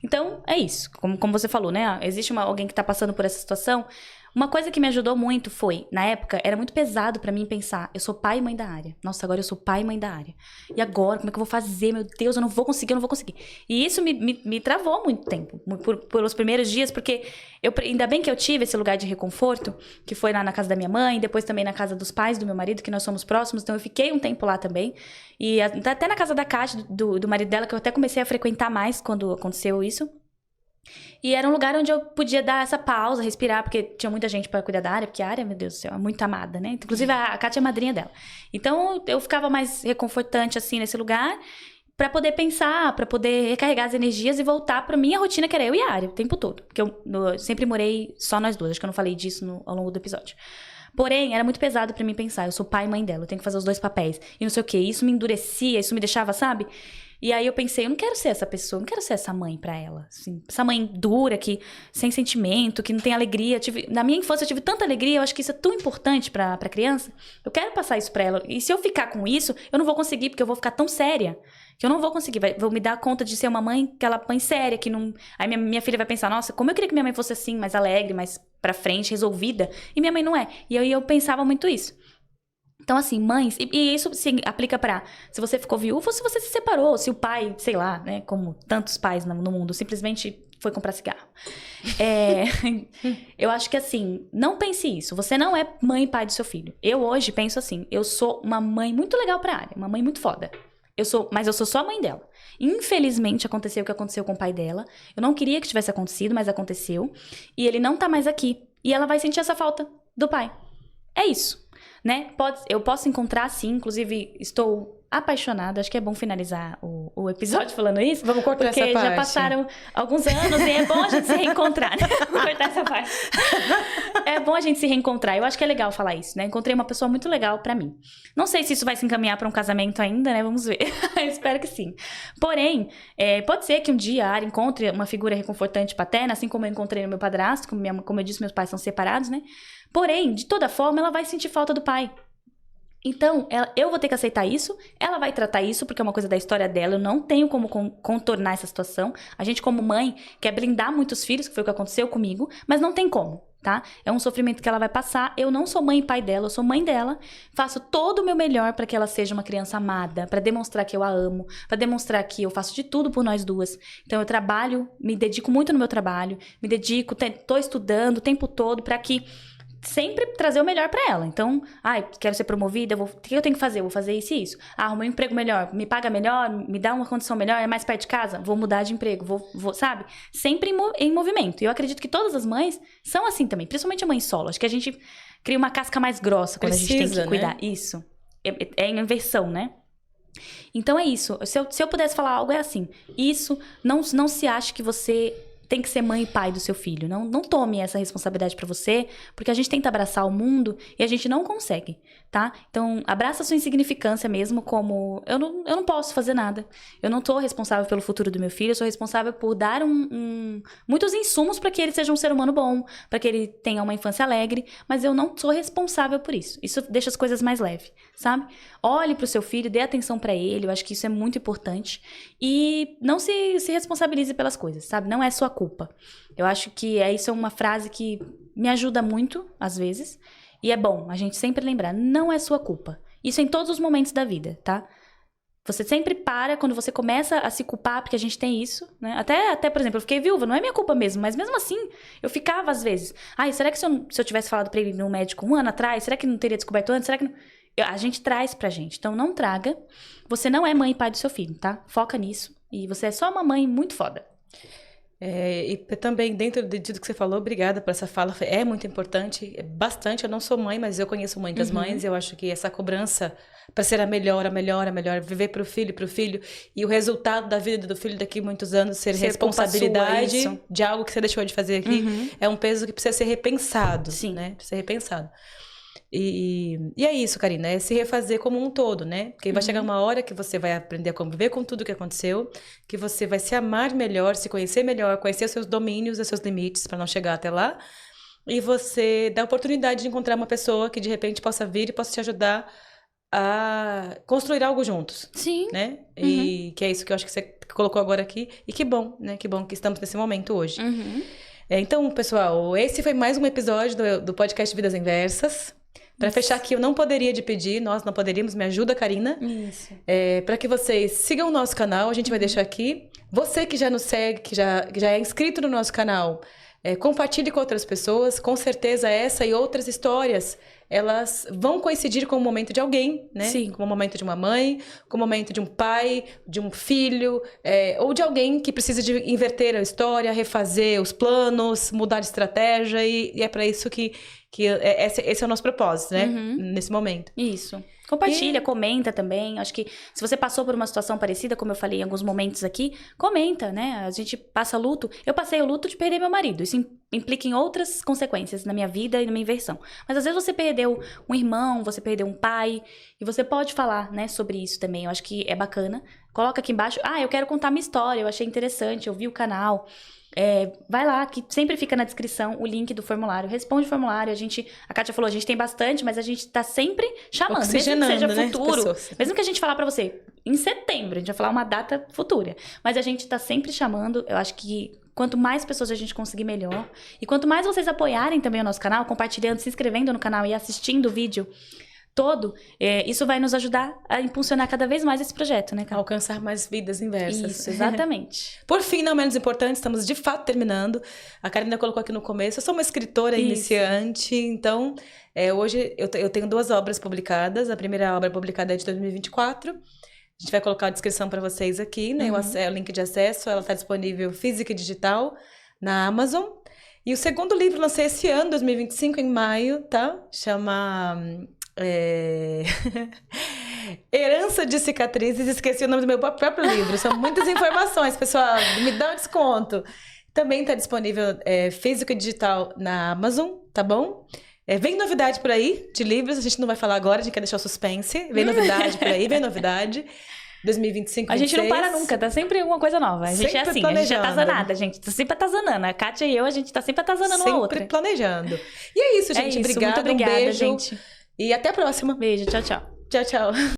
Então, é isso. Como você falou, né? Existe alguém que tá passando por essa situação. Uma coisa que me ajudou muito foi, na época, era muito pesado pra mim pensar, eu sou pai e mãe da área. Nossa, agora eu sou pai e mãe da área. E agora, como é que eu vou fazer? Meu Deus, eu não vou conseguir. E isso me travou muito tempo, pelos primeiros dias, porque ainda bem que eu tive esse lugar de reconforto, que foi lá na casa da minha mãe, depois também na casa dos pais do meu marido, que nós somos próximos, então eu fiquei um tempo lá também. E até na casa da Kátia, do marido dela, que eu até comecei a frequentar mais quando aconteceu isso. E era um lugar onde eu podia dar essa pausa, respirar, porque tinha muita gente pra cuidar da área, porque a área, meu Deus do céu, é muito amada, né? Inclusive, a Kátia é madrinha dela. Então, eu ficava mais reconfortante, assim, nesse lugar, pra poder pensar, pra poder recarregar as energias e voltar pra minha rotina, que era eu e a área, o tempo todo. Porque eu sempre morei só nós duas, acho que eu não falei disso ao longo do episódio. Porém, era muito pesado pra mim pensar, eu sou pai e mãe dela, eu tenho que fazer os dois papéis. E não sei o quê, isso me endurecia, isso me deixava, sabe... E aí eu pensei, eu não quero ser essa pessoa, não quero ser essa mãe pra ela. Assim, essa mãe dura, sem sentimento, que não tem alegria. Na minha infância eu tive tanta alegria, eu acho que isso é tão importante pra criança. Eu quero passar isso pra ela. E se eu ficar com isso, eu não vou conseguir, porque eu vou ficar tão séria. Que eu não vou conseguir. Vou me dar conta de ser uma mãe, aquela mãe séria, que não... Aí minha filha vai pensar, nossa, como eu queria que minha mãe fosse assim, mais alegre, mais pra frente, resolvida. E minha mãe não é. E aí eu pensava muito isso. Então, assim, mães... E isso se aplica pra... Se você ficou viúva ou se você se separou. Se o pai, sei lá, né? Como tantos pais no mundo, simplesmente foi comprar cigarro. Eu acho que, assim, não pense isso. Você não é mãe e pai do seu filho. Eu hoje penso assim. Eu sou uma mãe muito legal pra área. Uma mãe muito foda. Mas eu sou só a mãe dela. Infelizmente, aconteceu o que aconteceu com o pai dela. Eu não queria que tivesse acontecido, mas aconteceu. E ele não tá mais aqui. E ela vai sentir essa falta do pai. É isso. Né? Eu posso encontrar, sim. Inclusive, estou apaixonada. Acho que é bom finalizar o episódio falando isso. Vamos cortar essa parte. Porque já passaram alguns anos e é bom a gente se reencontrar, né? Vamos cortar essa parte. É bom a gente se reencontrar. Eu acho que é legal falar isso, né? Encontrei uma pessoa muito legal pra mim. Não sei se isso vai se encaminhar pra um casamento ainda, né? Vamos ver. Espero que sim. Porém, pode ser que um dia a Ari encontre uma figura reconfortante paterna, assim como eu encontrei no meu padrasto. Como eu disse, meus pais são separados, né? Porém, de toda forma, ela vai sentir falta do pai. Então, eu vou ter que aceitar isso, ela vai tratar isso, porque é uma coisa da história dela, eu não tenho como contornar essa situação. A gente, como mãe, quer blindar muitos filhos, que foi o que aconteceu comigo, mas não tem como, tá? É um sofrimento que ela vai passar. Eu não sou mãe e pai dela, eu sou mãe dela. Faço todo o meu melhor para que ela seja uma criança amada, para demonstrar que eu a amo, para demonstrar que eu faço de tudo por nós duas. Então, eu trabalho, me dedico muito no meu trabalho, tô estudando o tempo todo para que sempre trazer o melhor pra ela. Então, quero ser promovida, o que eu tenho que fazer? Eu vou fazer isso e isso. Arrumar um emprego melhor, me paga melhor, me dá uma condição melhor, é mais perto de casa? Vou mudar de emprego, vou sabe? Sempre em movimento. E eu acredito que todas as mães são assim também, principalmente a mãe solo. Acho que a gente cria uma casca mais grossa quando a gente tem que cuidar. Né? Isso. É em inversão, né? Então é isso. Se eu pudesse falar algo, é assim. Isso, não se ache que você tem que ser mãe e pai do seu filho. Não tome essa responsabilidade pra você, porque a gente tenta abraçar o mundo e a gente não consegue, tá? Então, abraça a sua insignificância mesmo como... Eu não posso fazer nada. Eu não tô responsável pelo futuro do meu filho, eu sou responsável por dar muitos insumos pra que ele seja um ser humano bom, pra que ele tenha uma infância alegre, mas eu não sou responsável por isso. Isso deixa as coisas mais leves, sabe? Olhe pro seu filho, dê atenção pra ele, eu acho que isso é muito importante. E não se responsabilize pelas coisas, sabe? Não é sua culpa. Eu acho que isso é uma frase que me ajuda muito, às vezes. E é bom a gente sempre lembrar, não é sua culpa. Isso em todos os momentos da vida, tá? Você sempre para quando você começa a se culpar, porque a gente tem isso, né? Até, por exemplo, eu fiquei viúva, não é minha culpa mesmo, mas mesmo assim, eu ficava às vezes. Ai, será que se eu tivesse falado pra ele ir no médico 1 ano atrás, será que não teria descoberto antes? Será que não... A gente traz pra gente, então não traga. Você não é mãe e pai do seu filho, tá? Foca nisso. E você é só uma mãe muito foda. E também, dentro de tudo que você falou, obrigada por essa fala, é muito importante, bastante. Eu não sou mãe, mas eu conheço muitas mães, eu acho que essa cobrança para ser a melhor, viver pro filho, e o resultado da vida do filho daqui a muitos anos ser responsabilidade de algo que você deixou de fazer aqui, é um peso que precisa ser repensado, Sim. né? Precisa ser repensado. E é isso, Karina, é se refazer como um todo, né? Porque vai chegar uma hora que você vai aprender a conviver com tudo que aconteceu, que você vai se amar melhor, se conhecer melhor, conhecer os seus domínios, os seus limites para não chegar até lá. E você dá a oportunidade de encontrar uma pessoa que de repente possa vir e possa te ajudar a construir algo juntos. Sim. Né? E que é isso que eu acho que você colocou agora aqui. E que bom, né? Que bom que estamos nesse momento hoje. Então, pessoal, esse foi mais um episódio do podcast Vidas Inversas. Para fechar aqui, eu não poderia te pedir, nós não poderíamos, me ajuda, Karina. Isso. Para que vocês sigam o nosso canal, a gente vai deixar aqui. Você que já nos segue, que já é inscrito no nosso canal, compartilhe com outras pessoas. Com certeza essa e outras histórias, elas vão coincidir com o momento de alguém, né? Sim. Com o momento de uma mãe, com o momento de um pai, de um filho, ou de alguém que precisa de inverter a história, refazer os planos, mudar de estratégia. E é para isso que esse é o nosso propósito, né? Nesse momento. Isso. Compartilha, comenta também. Acho que se você passou por uma situação parecida, como eu falei em alguns momentos aqui, comenta, né? A gente passa luto. Eu passei o luto de perder meu marido. Isso implica em outras consequências na minha vida e na minha inversão. Mas às vezes você perdeu um irmão, você perdeu um pai, e você pode falar, né, sobre isso também. Eu acho que é bacana. Coloca aqui embaixo, eu quero contar minha história, eu achei interessante, eu vi o canal. Vai lá, que sempre fica na descrição o link do formulário. Responde o formulário. A Kátia falou, a gente tem bastante, mas a gente tá sempre chamando. Mesmo que seja futuro, mesmo que a gente falar pra você, em setembro, a gente vai falar uma data futura. Mas a gente tá sempre chamando. Eu acho que quanto mais pessoas a gente conseguir, melhor. E quanto mais vocês apoiarem também o nosso canal, compartilhando, se inscrevendo no canal e assistindo o vídeo todo, isso vai nos ajudar a impulsionar cada vez mais esse projeto, né, Ká? Alcançar mais vidas inversas. Isso, exatamente. Por fim, não menos importante, estamos de fato terminando. A Karina colocou aqui no começo, eu sou uma escritora iniciante, então hoje eu tenho 2 obras publicadas. A primeira obra publicada é de 2024. A gente vai colocar a descrição para vocês aqui, né? O link de acesso, ela está disponível física e digital na Amazon. E o segundo livro lancei esse ano, 2025, em maio, tá? Chama... Herança de Cicatrizes. Esqueci o nome do meu próprio livro. São muitas informações, pessoal. Me dá um desconto. Também está disponível físico e digital na Amazon, tá bom? Vem novidade por aí de livros. A gente não vai falar agora, a gente quer deixar o suspense. Vem novidade por aí, vem novidade. 2025, 2026. A gente não para nunca, tá sempre alguma coisa nova. A gente sempre é assim, a gente é atazanada, gente. Tá sempre atazanando. A Kátia e eu, a gente tá sempre atazanando uma outra. Sempre planejando. E é isso, gente. Muito obrigada, obrigada, um beijo. gente. E até a próxima. Beijo, tchau, tchau. Tchau, tchau.